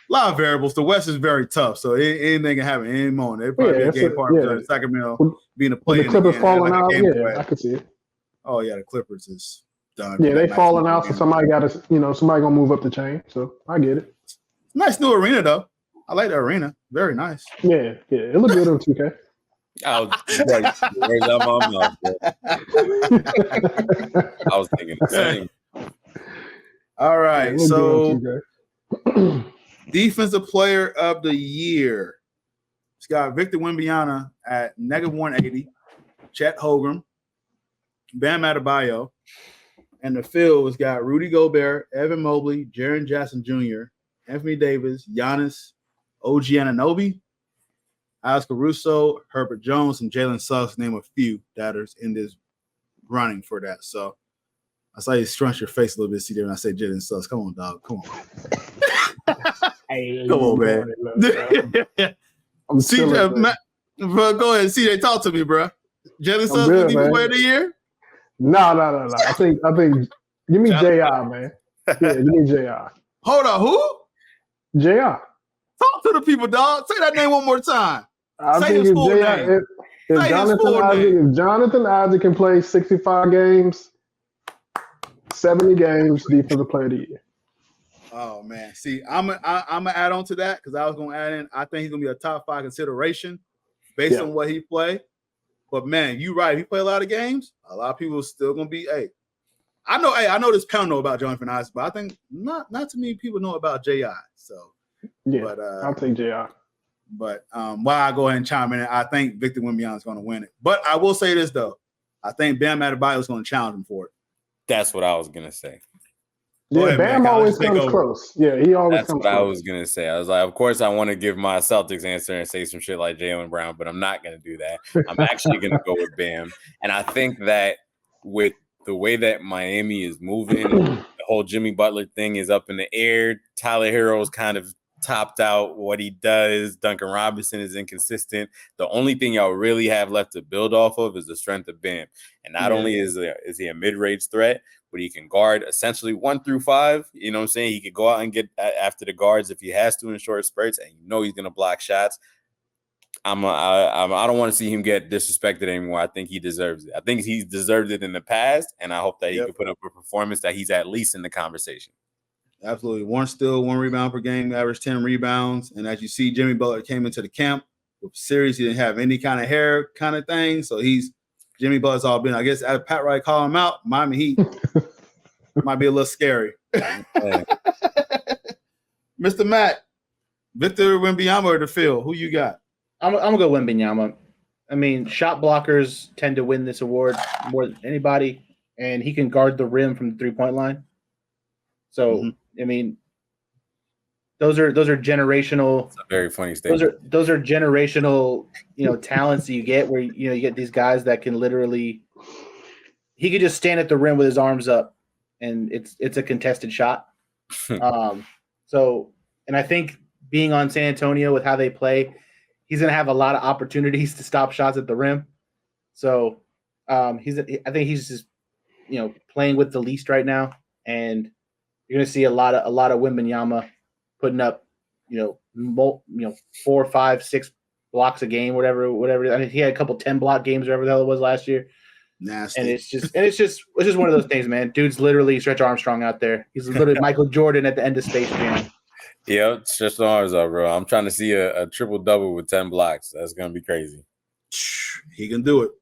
A lot of variables. The West is very tough, so anything can happen any moment. It probably be a game part of Sacramento being a play. The Clippers falling out, I could see it. Oh yeah, the Clippers is done. Yeah, they falling out, so somebody got to, somebody gonna move up the chain. So I get it. Nice new arena though. I like the arena. Very nice. Yeah, it looked good on 2K. I was where's that mom? I was thinking the same. All right, so. Defensive Player of the Year. It's got Victor Wembanyama at -180, Chet Holmgren, Bam Adebayo, and the field has got Rudy Gobert, Evan Mobley, Jaren Jackson Jr., Anthony Davis, Giannis, OG Anunoby, Alex Caruso, Herbert Jones, and Jalen Suggs, name a few that are in this running for that. So I saw you scrunch your face a little bit, CJ, when I say Jalen Suggs. Come on, dog. Come on. Come on, man. I'm CJ, bro, go ahead, CJ. Talk to me, bro. Jalen Suggs will be Player of the Year? No. I think. Give me JR, man. Yeah, give me JR. Hold on, who? JR. Talk to the people, dog. Say that name one more time. Say his full name. If Jonathan Isaac can play 65 games, 70 games, Defensive Player of the Year. Oh man, see, I'm gonna add on to that because I was gonna add in. I think he's gonna be a top 5 consideration based on what he played. But man, you right. If he play a lot of games, a lot of people are still gonna be. I know this panel know about Jonathan Isaac, but I think not too many people know about J.I. So yeah, but I'll take J.I. But while I go ahead and chime in, I think Victor Wembanyama is going to win it. But I will say this though, I think Bam Adebayo is going to challenge him for it. That's what I was gonna say. Yeah, Bam always comes close. Yeah, he always comes close. That's what I was going to say. I was like, of course, I want to give my Celtics answer and say some shit like Jaylen Brown, but I'm not going to do that. I'm actually going to go with Bam. And I think that with the way that Miami is moving, the whole Jimmy Butler thing is up in the air. Tyler Hero's kind of topped out what he does. Duncan Robinson is inconsistent. The only thing y'all really have left to build off of is the strength of Bam. And not only is he a mid-range threat, but he can guard essentially 1 through 5. You know what I'm saying? He could go out and get after the guards if he has to in short spurts, and you know he's going to block shots. I don't want to see him get disrespected anymore. I think he deserves it. I think he's deserved it in the past, and I hope that he can put up a performance that he's at least in the conversation. Absolutely. 1 steal, 1 rebound per game, average 10 rebounds. And as you see, Jimmy Butler came into the camp with series. He didn't have any kind of hair kind of thing. So Jimmy Butler's all been, I guess, as Pat Wright called him out, Miami Heat might be a little scary. Mr. Matt, Victor Wembanyama or the field? Who you got? I'm gonna go Wembanyama. I mean, shot blockers tend to win this award more than anybody, and he can guard the rim from the 3-point line. So, I mean, those are generational. That's a very funny statement. Those are generational, talents that you get where you get these guys that can literally. He could just stand at the rim with his arms up, and it's a contested shot. So, and I think being on San Antonio with how they play, he's going to have a lot of opportunities to stop shots at the rim. So, I think he's just, playing with the least right now, and you're going to see a lot of Wembanyama putting up, 4, 5, 6 blocks a game, whatever. I mean, he had a couple 10-block games, whatever the hell it was last year. Nasty. And it's just one of those things, man. Dude's literally Stretch Armstrong out there. He's literally Michael Jordan at the end of Space Jam. Yeah, stretch the arms out, bro. I'm trying to see a triple-double with 10 blocks. That's going to be crazy. He can do it.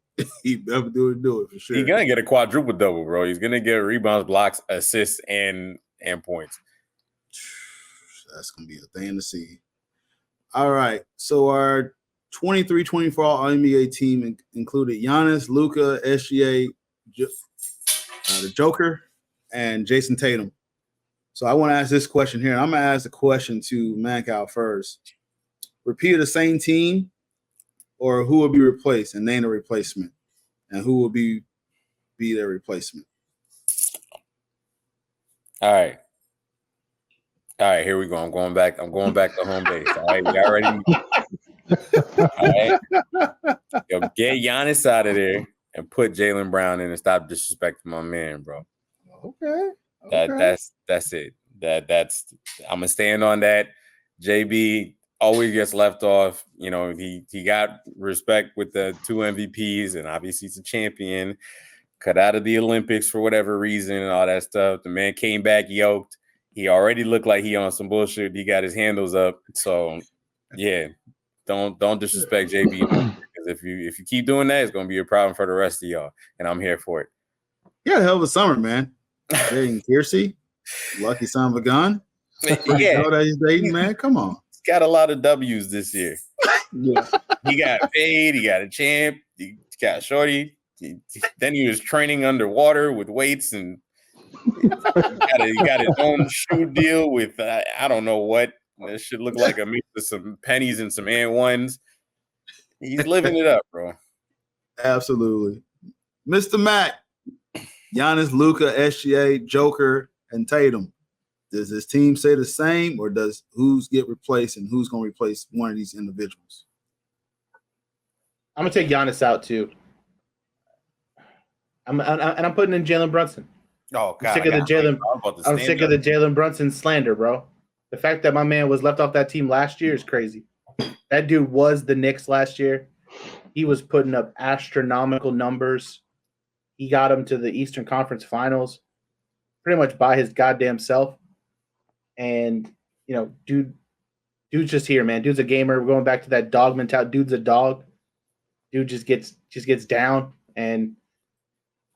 He better do it for sure. He's going to get a quadruple-double, bro. He's going to get rebounds, blocks, assists, and points. That's going to be a thing to see. All right. So our 23-24 All-NBA team included Giannis, Luka, SGA, the Joker, and Jason Tatum. So I want to ask this question here. And I'm going to ask the question to Mancow first. Repeat the same team, or who will be replaced, and name a replacement, and who will be their replacement. All right, here we go. I'm going back to home base. All right, we already. All right, yo, get Giannis out of there and put Jaylen Brown in and stop disrespecting my man, bro. Okay. That's it. That's I'm gonna stand on that. JB always gets left off. He got respect with the 2 MVPs, and obviously he's a champion. Cut out of the Olympics for whatever reason and all that stuff. The man came back yoked. He already looked like he on some bullshit. He got his handles up. So yeah, don't disrespect JB, because if you keep doing that, it's gonna be a problem for the rest of y'all. And I'm here for it. Yeah, hell of a summer, man. Dating Kiersey, lucky son of a gun. Yeah, that he's dating, man. Come on. He's got a lot of W's this year. Yeah, he got paid. He got a champ. He got shorty. Then he was training underwater with weights, and he got his own shoe deal with I don't know what. This should look like a mix of some pennies and some and ones. He's living it up, bro. Absolutely, Mr. Mac. Giannis, Luka, SGA, Joker, and Tatum. Does this team say the same, or does who's get replaced and who's going to replace one of these individuals? I'm going to take Giannis out too. I'm putting in Jalen Brunson. Oh God! I'm sick of the Jalen Brunson slander, bro. The fact that my man was left off that team last year is crazy. That dude was the Knicks last year. He was putting up astronomical numbers. He got him to the Eastern Conference Finals pretty much by his goddamn self. And, dude's just here, man. Dude's a gamer. We're going back to that dog mentality. Dude's a dog. Dude just gets down. And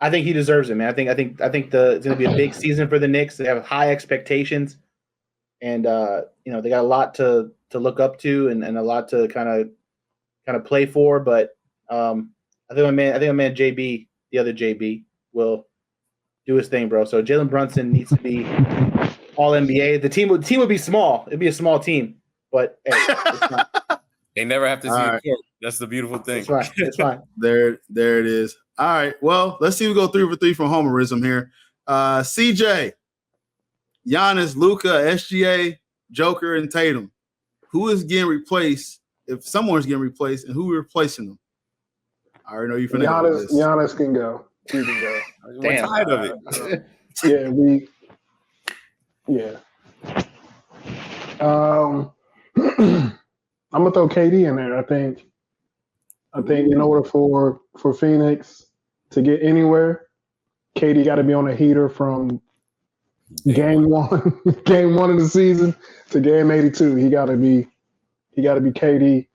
I think he deserves it, man. I think it's going to be a big season for the Knicks. They have high expectations. And, they got a lot to look up to and a lot to kind of play for. But I think my man JB, the other JB, will do his thing, bro. So Jalen Brunson needs to be all NBA. The team would be small. It'd be a small team, but hey, it's not. They never have to see the court. That's the beautiful thing. It's fine. There it is. All right. Well, let's see. We go 3 for 3 from homerism here. CJ, Giannis, Luka, SGA, Joker, and Tatum. Who is getting replaced? If someone's getting replaced, and who are replacing them? I already know you're finna go with this. Giannis can go. He can go. We're tired of it. I'm gonna throw KD in there. I think in order for Phoenix to get anywhere, KD got to be on a heater from game one of the season to game 82. He got to be KD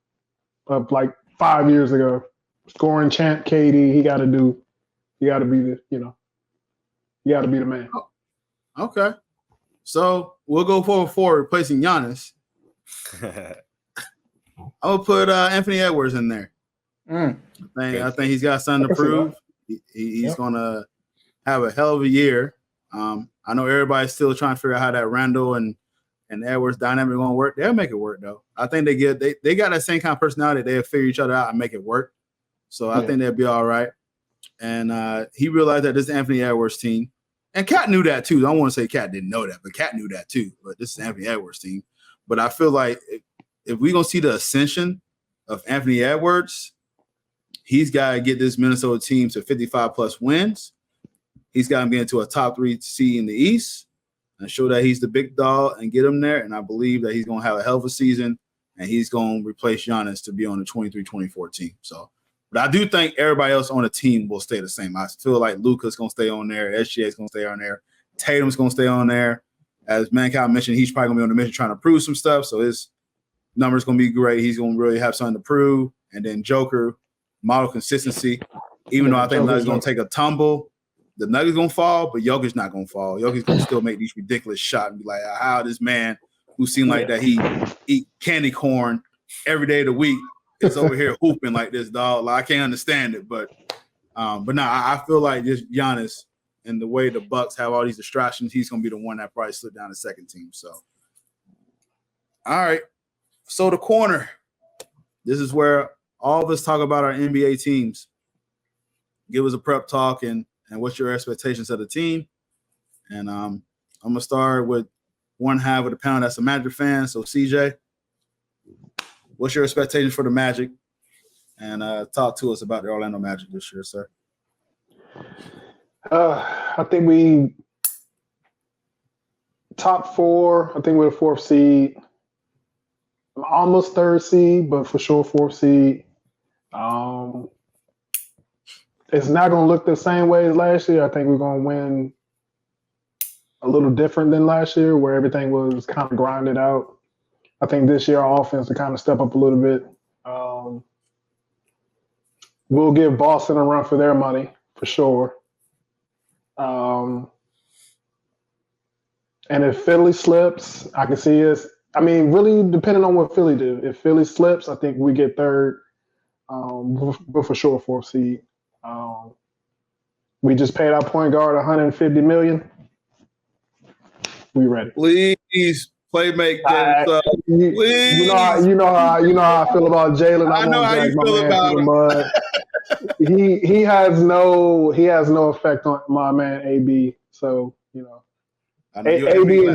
of like 5 years ago, scoring champ KD. He got to be the man. Okay, so we'll go for replacing Giannis. I'm gonna put Anthony Edwards in there. I think he's got something to prove. He's gonna have a hell of a year. I know everybody's still trying to figure out how that Randall and Edwards dynamic gonna work. They'll make it work though. I think they got that same kind of personality. They'll figure each other out and make it work. So I think they'll be all right. And he realized that this is Anthony Edwards team. And Cat knew that too. I don't want to say Cat didn't know that, but Cat knew that too. But this is Anthony Edwards team. But I feel like if we're gonna see the ascension of Anthony Edwards, he's got to get this Minnesota team to 55 plus wins. He's got to get into a top 3 seed in the East and show that he's the big dog and get him there. And I believe that he's going to have a hell of a season and he's going to replace Giannis to be on the 23-24 team. So, but I do think everybody else on the team will stay the same. I feel like Luka's going to stay on there. SGA is going to stay on there. Tatum's going to stay on there. As Mankind mentioned, he's probably going to be on the mission trying to prove some stuff. So his numbers going to be great. He's going to really have something to prove. And then Joker, model consistency. Even though I think Nuggets going to take a tumble, the Nuggets going to fall, but Jokic's not going to fall. Jokic's going to still make these ridiculous shots and be like, how this man who seemed like that he eat candy corn every day of the week is over here hooping like this, dog. Like, I can't understand it. But I feel like just Giannis and the way the Bucks have all these distractions, he's going to be the one that probably slipped down the second team. So, all right. So the corner. This is where all of us talk about our NBA teams. Give us a prep talk and what's your expectations of the team. And I'm going to start with one half of the panel that's a Magic fan. So, CJ, what's your expectations for the Magic? And talk to us about the Orlando Magic this year, sir. I think we top 4. I think we're the 4th seed. Almost 3rd seed, but for sure 4th seed. It's not going to look the same way as last year. I think we're going to win a little different than last year, where everything was kind of grinded out. I think this year our offense will kind of step up a little bit. We'll give Boston a run for their money, for sure. And if Philly slips, I can see us. I mean, really depending on what Philly do. If Philly slips, I think we get 3rd, but for sure 4th seed. We just paid our point guard $150 million. We ready? Please play make Jalen. Please. You know how I feel about Jalen. I know how you feel about him. He has no effect on my man AB. So AB and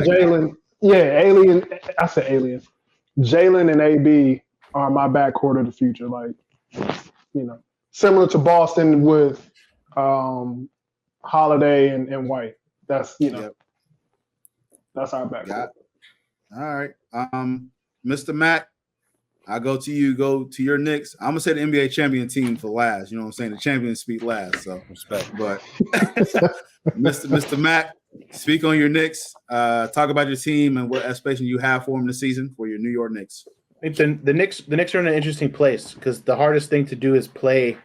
Jalen. Yeah, alien. I said alien. Jalen and AB are my backcourt of the future. Like, similar to Boston with Holiday and White. That's that's our backcourt. All right, Mr. Mack, I go to you. Go to your Knicks. I'm gonna say the NBA champion team for last. You know what I'm saying? The champions speak last. So respect. But Mr. Mack, speak on your Knicks. Talk about your team and what expectations you have for them this season for your New York Knicks. I think the Knicks are in an interesting place because the hardest thing to do is play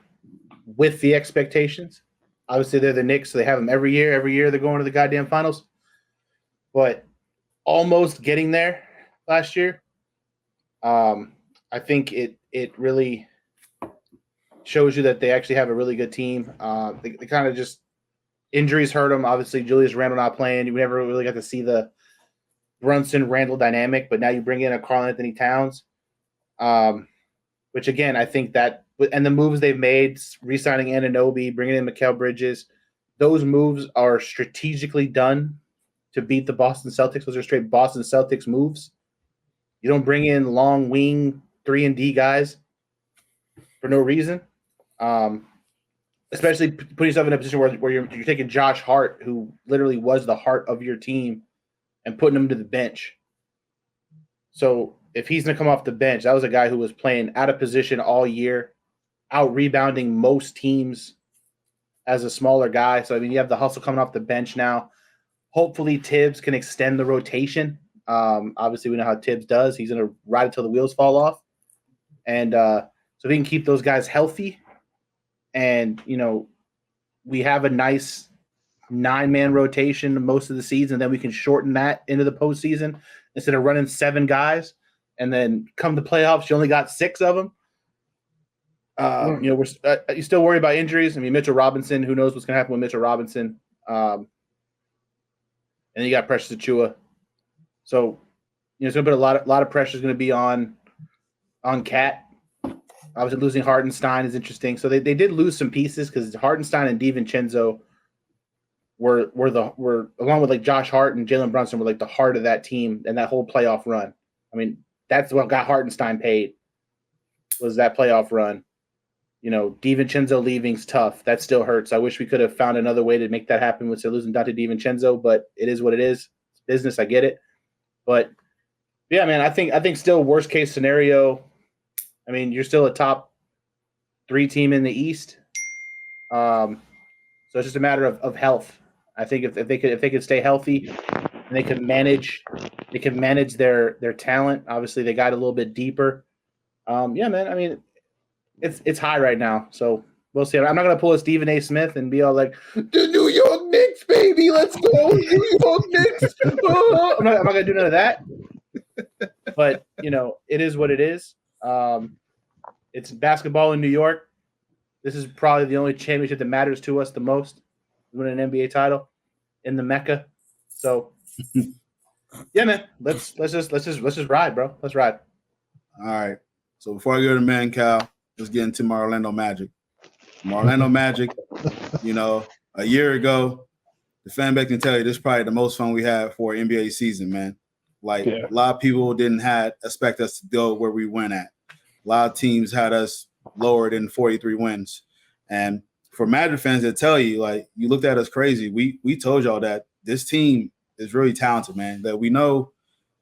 with the expectations. Obviously, they're the Knicks, so they have them every year. Every year they're going to the goddamn finals. But almost getting there last year, I think it really shows you that they actually have a really good team. They kind of just injuries hurt them. Obviously, Julius Randle not playing. You never really got to see the Brunson-Randle dynamic, but now you bring in a Karl Anthony Towns, which, again, I think that and the moves they've made, re-signing Anunoby, bringing in Mikal Bridges, those moves are strategically done to beat the Boston Celtics. Those are straight Boston Celtics moves. You don't bring in long wing 3-and-D guys for no reason. Especially putting yourself in a position where you're taking Josh Hart, who literally was the heart of your team, and putting him to the bench. So if he's going to come off the bench, that was a guy who was playing out of position all year, out rebounding most teams as a smaller guy. So, I mean, you have the hustle coming off the bench now. Hopefully Tibbs can extend the rotation. Obviously, we know how Tibbs does. He's going to ride until the wheels fall off. And so we can keep those guys healthy. And, we have a nice 9-man rotation most of the season. Then we can shorten that into the postseason instead of running 7 guys. And then come the playoffs, you only got 6 of them. We're you still worried about injuries. I mean, Mitchell Robinson, who knows what's going to happen with Mitchell Robinson. And then you got Precious Achiuwa. So, it's going to put a lot of pressure is going to be on Cat. Obviously, losing Hartenstein is interesting. So they did lose some pieces because Hartenstein and DiVincenzo were along with like Josh Hart and Jalen Brunson were like the heart of that team and that whole playoff run. I mean, that's what got Hartenstein paid was that playoff run. DiVincenzo leaving's tough. That still hurts. I wish we could have found another way to make that happen with losing Dante DiVincenzo, but it is what it is. It's business. I get it. But yeah, man, I think still worst case scenario. I mean, you're still a top 3 team in the East. So it's just a matter of health. I think if they could stay healthy and they could manage their talent. Obviously, they got a little bit deeper. Yeah, man. I mean, it's high right now. So we'll see. I'm not gonna pull a Stephen A. Smith and be all like, "The New York Knicks, baby, let's go, New York Knicks." I'm not gonna do none of that. But it is what it is. It's basketball in New York. This is probably the only championship that matters to us the most. Win an NBA title in the Mecca. So, yeah, man. Let's just ride, bro. Let's ride. All right. So before I go to Man Cal, let's get into my Orlando Magic. My Orlando Magic, a year ago, the fan base can tell you this is probably the most fun we had for an NBA season, man. A lot of people didn't expect us to go where we went at. A lot of teams had us lower than 43 wins. And for Magic fans that tell you, you looked at us crazy. We told y'all that this team is really talented, man, that we know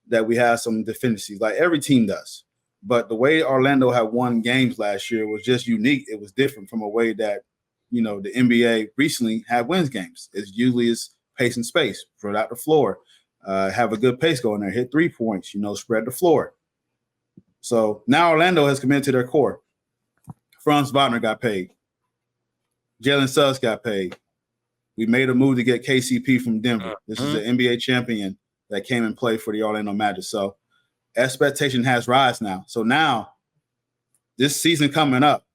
that we have some deficiencies, like every team does. But the way Orlando had won games last year was just unique. It was different from a way that, the NBA recently had wins games. It's usually pace and space, spread out the floor. Have a good pace going there, hit 3 points, spread the floor. So now Orlando has committed to their core. Franz Wagner got paid. Jalen Suggs got paid. We made a move to get KCP from Denver. This is an NBA champion that came and played for the Orlando Magic. So expectation has rise now. So now this season coming up,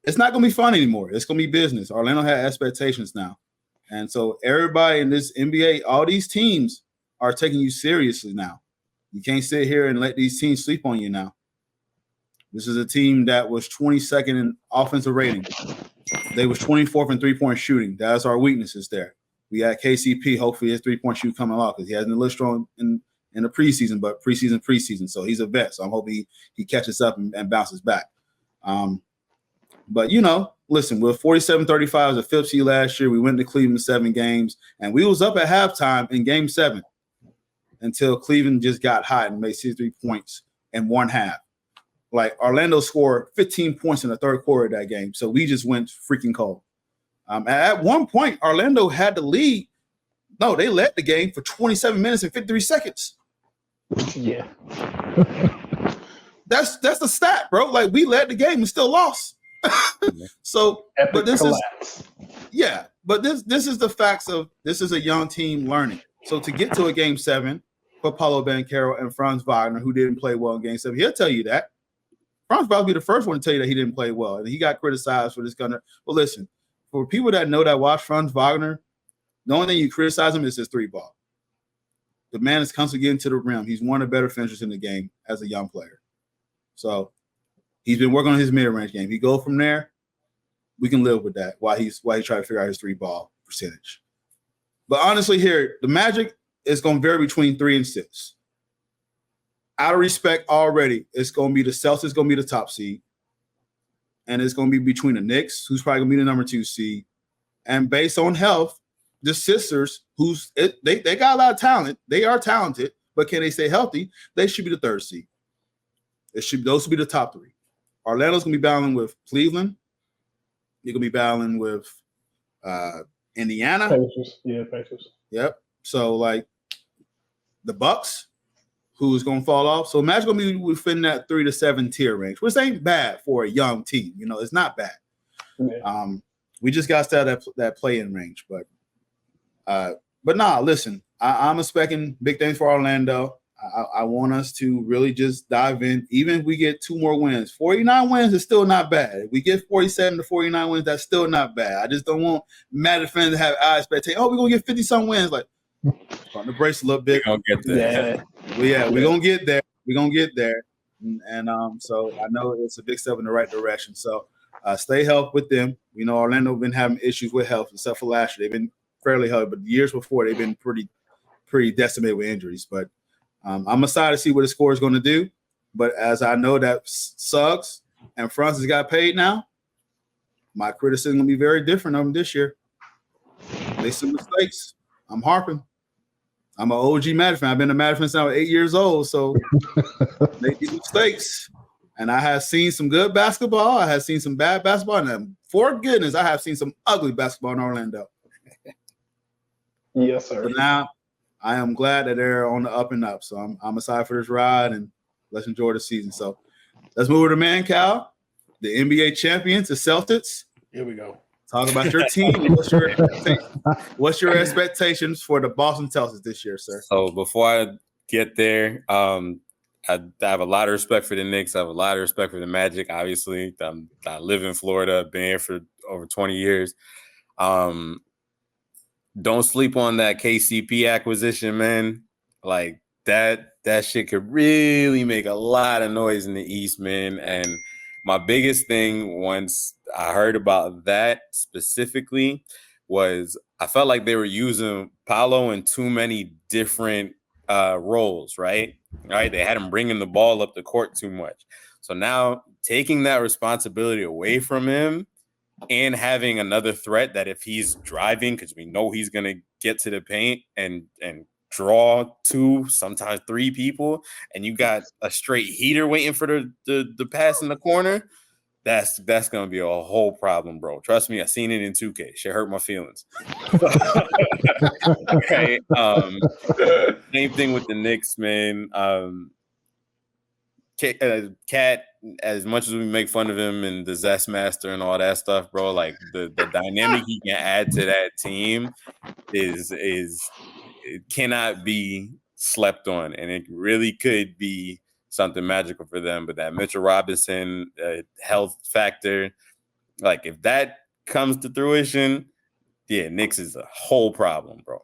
it's not going to be fun anymore. It's going to be business. Orlando has expectations now. And so everybody in this NBA, all these teams are taking you seriously now. You can't sit here and let these teams sleep on you now. This is a team that was 22nd in offensive rating. They was 24th in three-point shooting. That's our weaknesses there. We had KCP. Hopefully his three-point shoot coming along because he hasn't looked strong in the preseason, but preseason. So he's a vet. So I'm hoping he catches up and bounces back. But, listen, we're 47-35 as a fifth seed last year. We went to Cleveland 7 games, and we was up at halftime in game 7 until Cleveland just got hot and made 63 points in one half. Orlando scored 15 points in the third quarter of that game, so we just went freaking cold. At one point, Orlando had the lead. No, they led the game for 27 minutes and 53 seconds. Yeah. That's the stat, bro. We led the game and still lost. So, Epic but this collapse. but this is the facts of this is a young team learning. So to get to a game 7 for Paolo Banchero and Franz Wagner, who didn't play well in game 7, he'll tell you that. Franz Wagner will be the first one to tell you that he didn't play well. And he got criticized for this gunner. Well, listen, for people that know that watch Franz Wagner, the only thing you criticize him is his 3-ball. The man is constantly getting to the rim. He's one of the better finishers in the game as a young player. So He's been working on his mid-range game. He go from there, we can live with that while he try to figure out his 3-ball percentage. But honestly, here, the Magic is going to vary between 3 and 6. Out of respect already, it's going to be the Celtics going to be the top seed. And it's going to be between the Knicks, who's probably going to be the number 2 seed. And based on health, the Sixers, they got a lot of talent. They are talented, but can they stay healthy? They should be the 3rd seed. Those will be the top 3. Orlando's going to be battling with Cleveland. You're going to be battling with Indiana. Pacers. Yeah, Pacers. Yep. So, like, the Bucks, who's going to fall off. So, Magic going to be within that 3 to 7 tier range, which ain't bad for a young team. You know, it's not bad. Yeah. We just got to have that play-in range. But nah, listen, I'm expecting big things for Orlando. I want us to really just dive in. Even if we get 2 more wins, 49 wins is still not bad. If we get 47 to 49 wins, that's still not bad. I just don't want Magic fans to have high expectations. Oh, we're going to get 50-some wins. Like, on the brace a little bit. We're going to get there. Yeah, we're going to get there. We're going to get there. And so I know it's a big step in the right direction. So stay healthy with them. You know, Orlando been having issues with health, except for last year. They've been fairly healthy, but the years before, they've been pretty decimated with injuries. But I'm excited to see what the score is going to do. But as I know that Suggs and Francis got paid now, my criticism is going to be very different of them this year. They some mistakes. I'm harping. I'm an OG Magic fan. I've been a Magic fan since I was 8 years old, so make these mistakes. And I have seen some good basketball. I have seen some bad basketball. And for goodness, I have seen some ugly basketball in Orlando. Yes, sir. But now I am glad that they're on the up and up. So I'm excited for this ride, and let's enjoy the season. So let's move over to Mancal, the NBA champions, the Celtics. Here we go. Talk about your team. What's your expectations for the Boston Celtics this year, sir? So before I get there, I have a lot of respect for the Knicks. I have a lot of respect for the Magic. Obviously, I live in Florida. Been here for over 20 years. Don't sleep on that KCP acquisition, man. Like that shit could really make a lot of noise in the East, man. And my biggest thing once I heard about that specifically was I felt like they were using Paolo in too many different roles, right? They had him bringing the ball up the court too much. So now taking that responsibility away from him and having another threat that if he's driving, because we know he's going to get to the paint and draw 2, sometimes 3 people, and you got a straight heater waiting for the pass in the corner, that's going to be a whole problem, bro. Trust me, I seen it in 2K. Shit hurt my feelings. Okay. Same thing with the Knicks, man. Cat, as much as we make fun of him and the Zest Master and all that stuff, bro, like the dynamic he can add to that team is it cannot be slept on, and it really could be something magical for them. But that Mitchell Robinson health factor, like if that comes to fruition, yeah, Knicks is a whole problem, bro.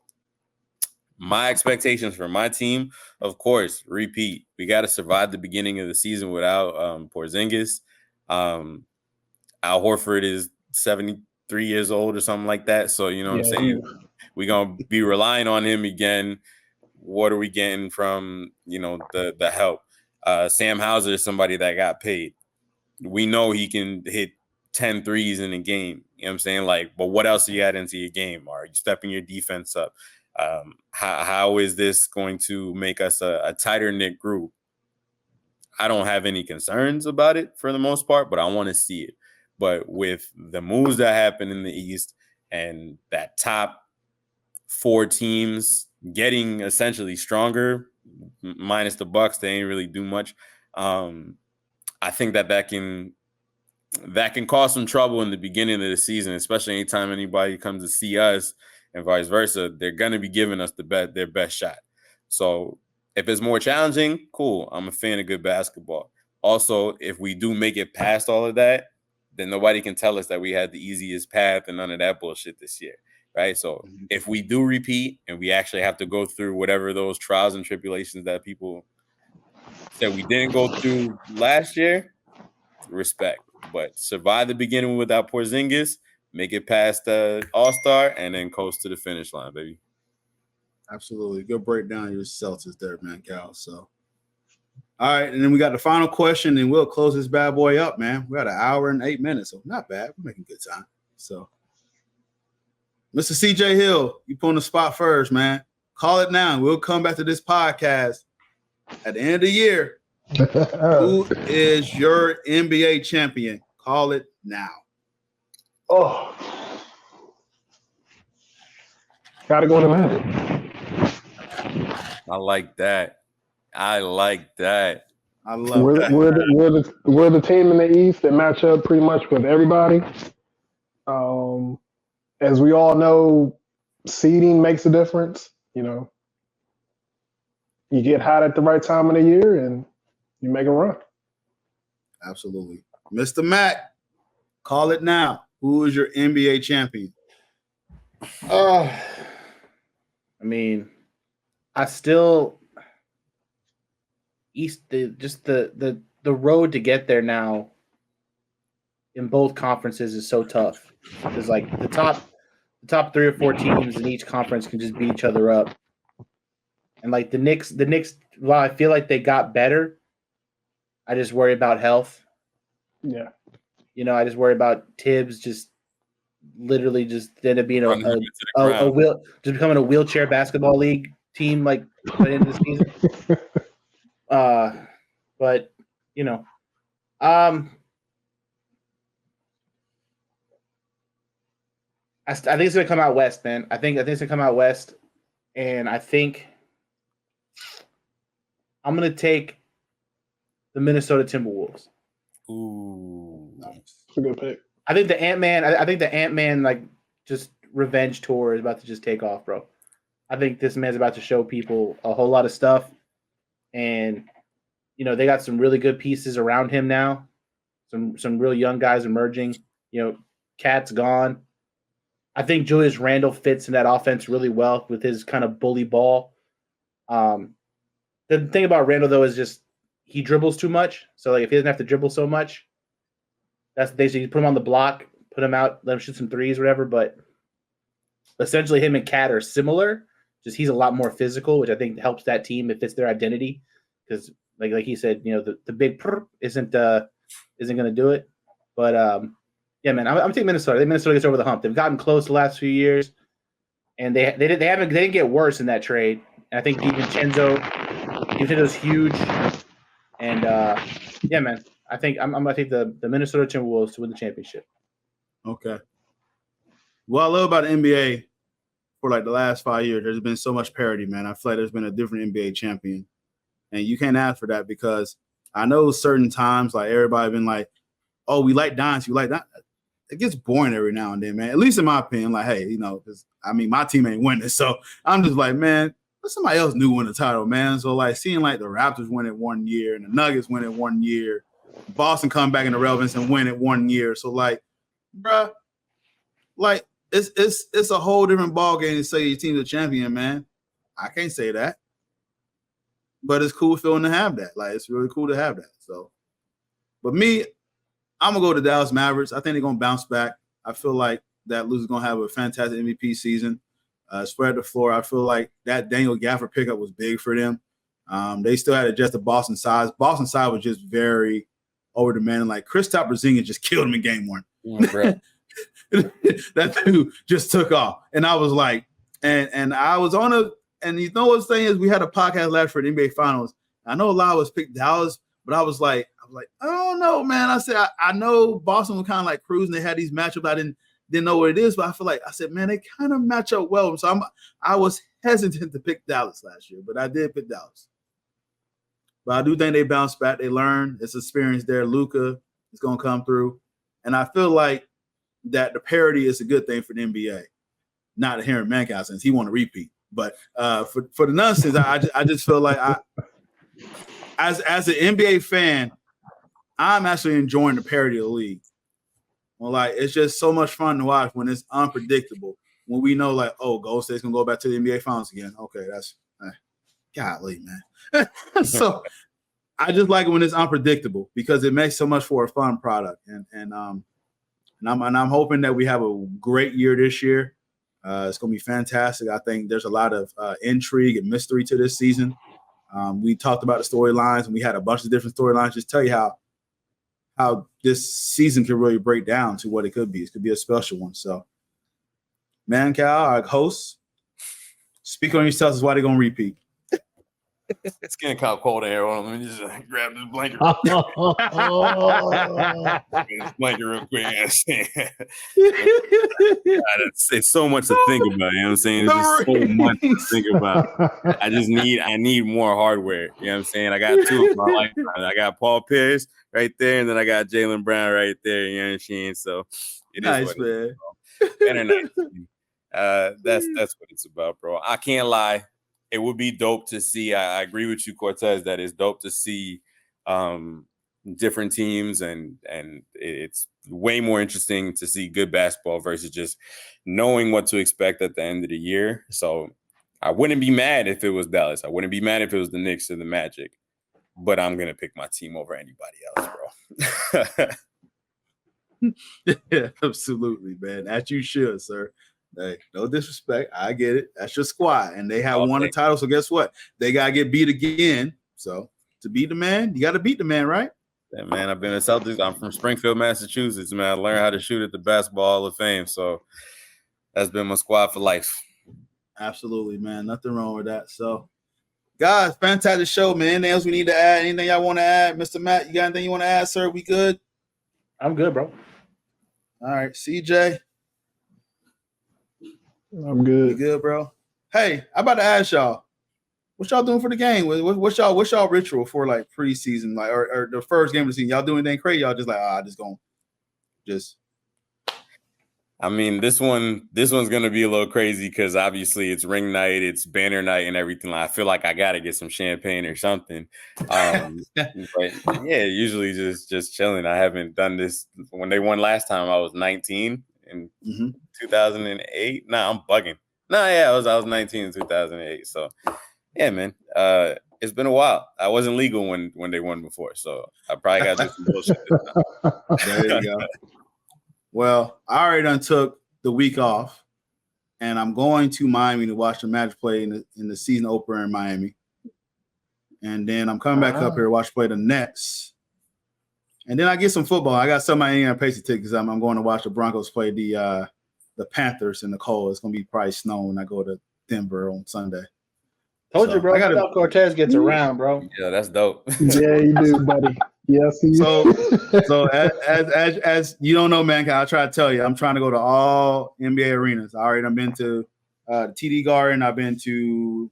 My expectations for my team, of course, repeat. We got to survive the beginning of the season without Porzingis. Al Horford is 73 years old or something like that. So, you know what I'm saying? We're going to be relying on him again. What are we getting from, the help? Sam Hauser is somebody that got paid. We know he can hit 10 threes in a game. You know what I'm saying? Like, but what else do you add into your game? Are you stepping your defense up? How is this going to make us a tighter knit group? I don't have any concerns about it for the most part, but I want to see it. But with the moves that happen in the East and that top 4 teams getting essentially stronger, minus the Bucks, they ain't really do much. I think that can cause some trouble in the beginning of the season, especially anytime anybody comes to see us and vice versa. They're going to be giving us their best shot. So if it's more challenging, cool. I'm a fan of good basketball. Also, if we do make it past all of that, then nobody can tell us that we had the easiest path and none of that bullshit this year, right? So if we do repeat and we actually have to go through whatever those trials and tribulations that people said we didn't go through last year, respect. But survive the beginning without Porzingis, make it past the All-Star, and then coast to the finish line, baby. Absolutely. Good breakdown of your Celtics there, man, Cal. So, all right, and then we got the final question, and we'll close this bad boy up, man. We got an hour and 8 minutes, so not bad. We're making good time. So, Mr. CJ Hill, you put on the spot first, man. Call it now. We'll come back to this podcast at the end of the year. Who is your NBA champion? Call it now. Oh, gotta go to Magic. I like that. I love that. We're the team in the East that match up pretty much with everybody. As we all know, seeding makes a difference. You know, you get hot at the right time of the year and you make a run. Absolutely. Mr. Mack, call it now. Who is your NBA champion? I mean, I still the road to get there now in both conferences is so tough. Because like the top 3 or 4 teams in each conference can just beat each other up. And like the Knicks, while I feel like they got better, I just worry about health. Yeah. You know, I just worry about Tibbs just literally just end up being just becoming a wheelchair basketball league team like by the end of the season. But you know, I think it's gonna come out west, man. I think it's gonna come out west, and I think I'm gonna take the Minnesota Timberwolves. Ooh, nice. That's a good pick. I think the Ant-Man like just revenge tour is about to just take off, bro. I think this man's about to show people a whole lot of stuff, and you know they got some really good pieces around him now. Some real young guys emerging. You know, Cat's gone. I think Julius Randle fits in that offense really well with his kind of bully ball. The thing about Randle though is just he dribbles too much. So like if he doesn't have to dribble so much, that's basically you put him on the block, put him out, let him shoot some threes, whatever. But essentially, him and Cat are similar. Just he's a lot more physical, which I think helps that team. It fits their identity because, like he said, you know, the big isn't going to do it. But yeah, man, I'm taking Minnesota. I think Minnesota gets over the hump. They've gotten close the last few years, and they didn't get worse in that trade. And I think DiVincenzo's huge. And yeah, man, I think I'm gonna take the Minnesota Timberwolves to win the championship. Okay. What I love about the NBA for like the last 5 years, there's been so much parity, man. I feel like there's been a different NBA champion, and you can't ask for that because I know certain times like everybody been like, "Oh, we like dynasty, we like that." It gets boring every now and then, man. At least in my opinion, like, hey, you know, because I mean, my team ain't winning, so I'm just like, man, let somebody else new win the title, man. So like seeing like the Raptors win it 1 year and the Nuggets win it 1 year, Boston come back into relevance and win it 1 year. So like, bruh, like it's a whole different ball game to say your team's a champion, man. I can't say that, but it's cool feeling to have that. Like it's really cool to have that. So, but me, I'm gonna go to Dallas Mavericks. I think they're gonna bounce back. I feel like that Luka's gonna have a fantastic MVP season. Spread the floor. I feel like that Daniel Gafford pickup was big for them. They still had to adjust the Boston size. Boston side was just very over demanding. Like Kristaps Porzingis just killed him in game 1. Yeah, that dude just took off, and I was like, and I was on a. And you know what's saying is we had a podcast last for the NBA Finals. I know a lot of us picked Dallas, but I was like, I don't know, man. I said I know Boston was kind of like cruising. They had these matchups. I didn't know what it is, but I feel like I said, man, they kind of match up well. So I was hesitant to pick Dallas last year, but I did pick Dallas. But I do think they bounce back. They learn. It's experience there. Luka is going to come through. And I feel like that the parity is a good thing for the NBA. Not hearing Mankind since he want to repeat. But for the nonsense, I just feel like as an NBA fan, I'm actually enjoying the parity of the league. Well, like it's just so much fun to watch when it's unpredictable. When we know, like, oh, Golden State's gonna go back to the NBA Finals again. Okay, that's golly, man. So I just like it when it's unpredictable because it makes so much for a fun product. And I'm hoping that we have a great year this year. It's going to be fantastic. I think there's a lot of intrigue and mystery to this season. We talked about the storylines, and we had a bunch of different storylines. Just tell you how this season can really break down to what it could be. It could be a special one. So, man, Cal, our host, speak on yourselves is why they're going to repeat. It's getting kind of cold in here. Let me just grab this blanket. This blanket real quick. It's so much to think about. You know what I'm saying? It's just so much to think about. I need more hardware. You know what I'm saying? I got two of my life. I got Paul Pierce right there, and then I got Jaylen Brown right there. You know what I'm saying? So it nice, is man. Better nice. That's what it's about, bro. I can't lie. It would be dope to see. I agree with you, Cortez, that it's dope to see different teams, and it's way more interesting to see good basketball versus just knowing what to expect at the end of the year. So I wouldn't be mad if it was Dallas. I wouldn't be mad if it was the Knicks or the Magic, but I'm going to pick my team over anybody else, bro. Yeah, absolutely, man. That you should, sir. Hey, no disrespect. I get it. That's your squad. And they have won a title. So guess what? They got to get beat again. So to beat the man, you got to beat the man, right? Yeah, man. I've been in Celtics. I'm from Springfield, Massachusetts, man. I learned how to shoot at the Basketball Hall of Fame. So that's been my squad for life. Absolutely, man. Nothing wrong with that. So, guys, fantastic show, man. Anything else we need to add? Anything y'all want to add? Mr. Matt, you got anything you want to add, sir? We good? I'm good, bro. All right. CJ? I'm good. You good, bro? Hey, I'm about to ask y'all, what y'all doing for the game? What's y'all ritual for like preseason, like or the first game of the season? Y'all doing anything crazy? Y'all just like just. I mean, this one's gonna be a little crazy because obviously it's ring night, it's banner night, and everything. I feel like I gotta get some champagne or something. But yeah, usually just chilling. I haven't done this when they won last time. I was 19 in 2008. Nah, I'm bugging. Nah, yeah, I was 19 in 2008. So yeah, man. It's been a while. I wasn't legal when they won before, so I probably got to do some bullshit this time. There you go. Well, I already done took the week off, and I'm going to Miami to watch the Magic play in the season opener in Miami. And then I'm coming back up here to watch play the Nets. And then I get some football. I got some of my Indiana Pacers tickets. I'm going to watch the Broncos play the Panthers in the cold. It's going to be probably snowing when I go to Denver on Sunday. Told you, bro. I got how Cortez gets around, bro. Yeah, that's dope. Yeah, you do, buddy. Yes, So as you don't know, man, I try to tell you, I'm trying to go to all NBA arenas. I already been to TD Garden. I've been to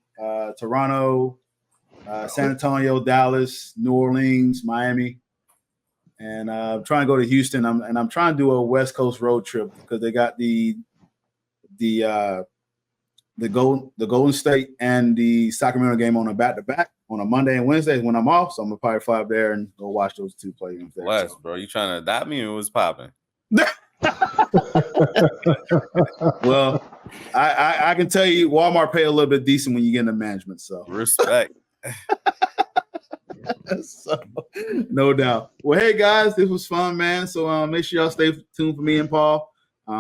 Toronto, San Antonio, Dallas, New Orleans, Miami, and I'm trying to go to Houston. I'm trying to do a West Coast road trip because they got the Golden State and the Sacramento game on a back-to-back on a Monday and Wednesday when I'm off. So I'm gonna probably fly up there and go watch those two play games. Bless, bro. You trying to adopt me or what's popping? Well, I can tell you Walmart pay a little bit decent when you get into management. So respect. So, no doubt. Well, hey guys, this was fun, man. So make sure y'all stay tuned for me and Paul.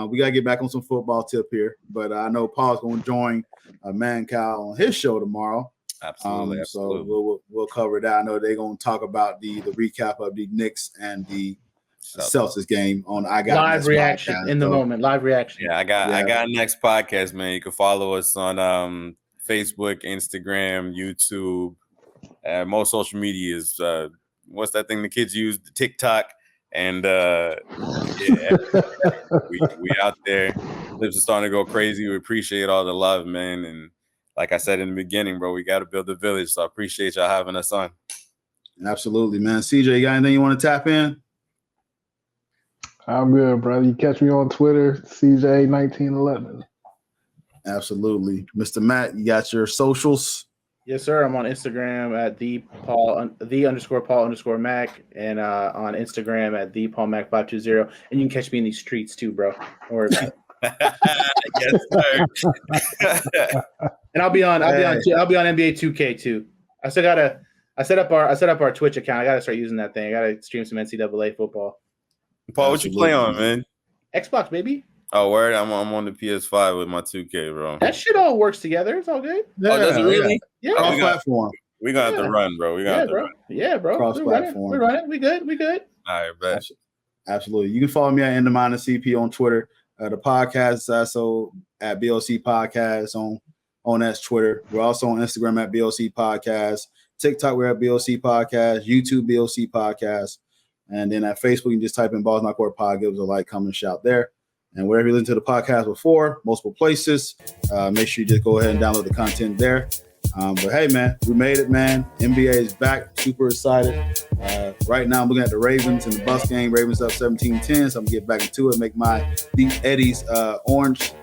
We gotta get back on some football tip here, but I know Paul's gonna join Man Cal on his show tomorrow. Absolutely. So we'll cover that. I know they're gonna talk about the recap of the Knicks and the Celtics game on I Got live reaction podcast, in the moment. Live reaction. Yeah, I got next podcast, man. You can follow us on Facebook, Instagram, YouTube, most social media is what's that thing the kids use? The TikTok. And yeah, we out there. Lips are starting to go crazy. We appreciate all the love, man. And like I said in the beginning, bro, we got to build a village. So I appreciate y'all having us on. Absolutely, man. CJ, you got anything you want to tap in? I'm good, brother. You catch me on Twitter, CJ1911. Absolutely. Mr. Matt, you got your socials? Yes, sir. I'm on Instagram at the_Paul_Mac and on Instagram at thepaulmac520. And you can catch me in these streets too, bro. Don't worry about it. Yes, sir. And I'll be on NBA 2K too. I still I set up our Twitch account. I gotta start using that thing. I gotta stream some NCAA football. Paul, what you play on, man? Xbox, baby. Oh, word! I'm on the PS5 with my 2K, bro. That shit all works together. It's all good. Yeah, does it really? Yeah. Cross platform. We gonna have to run, bro. We gonna have to run. Yeah, bro. Cross platform. We're running. We good. All right, bet. Absolutely. You can follow me at @CP on Twitter. The podcast is also at BOC Podcast on that's Twitter. We're also on Instagram at BOC Podcast. TikTok, we're at BOC Podcast. YouTube, BOC Podcast. And then at Facebook, you can just type in Balls Not Court Pod. Give us a like, comment, shout there. And wherever you listen to the podcast before, multiple places, make sure you just go ahead and download the content there. But hey, man, we made it, man. NBA is back. Super excited. Right now, I'm looking at the Ravens in the Bucks game. Ravens up 17-10. So I'm going to get back into it, make my Deep Eddie's orange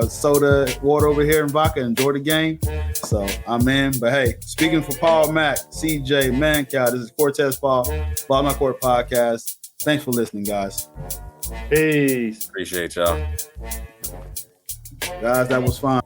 soda water over here in vodka, enjoy the game. So I'm in. But hey, speaking for Paul, Mac, CJ, Mancow, this is Cortez Paul, Ball Not Court Podcast. Thanks for listening, guys. Peace. Appreciate y'all. Guys, that was fun.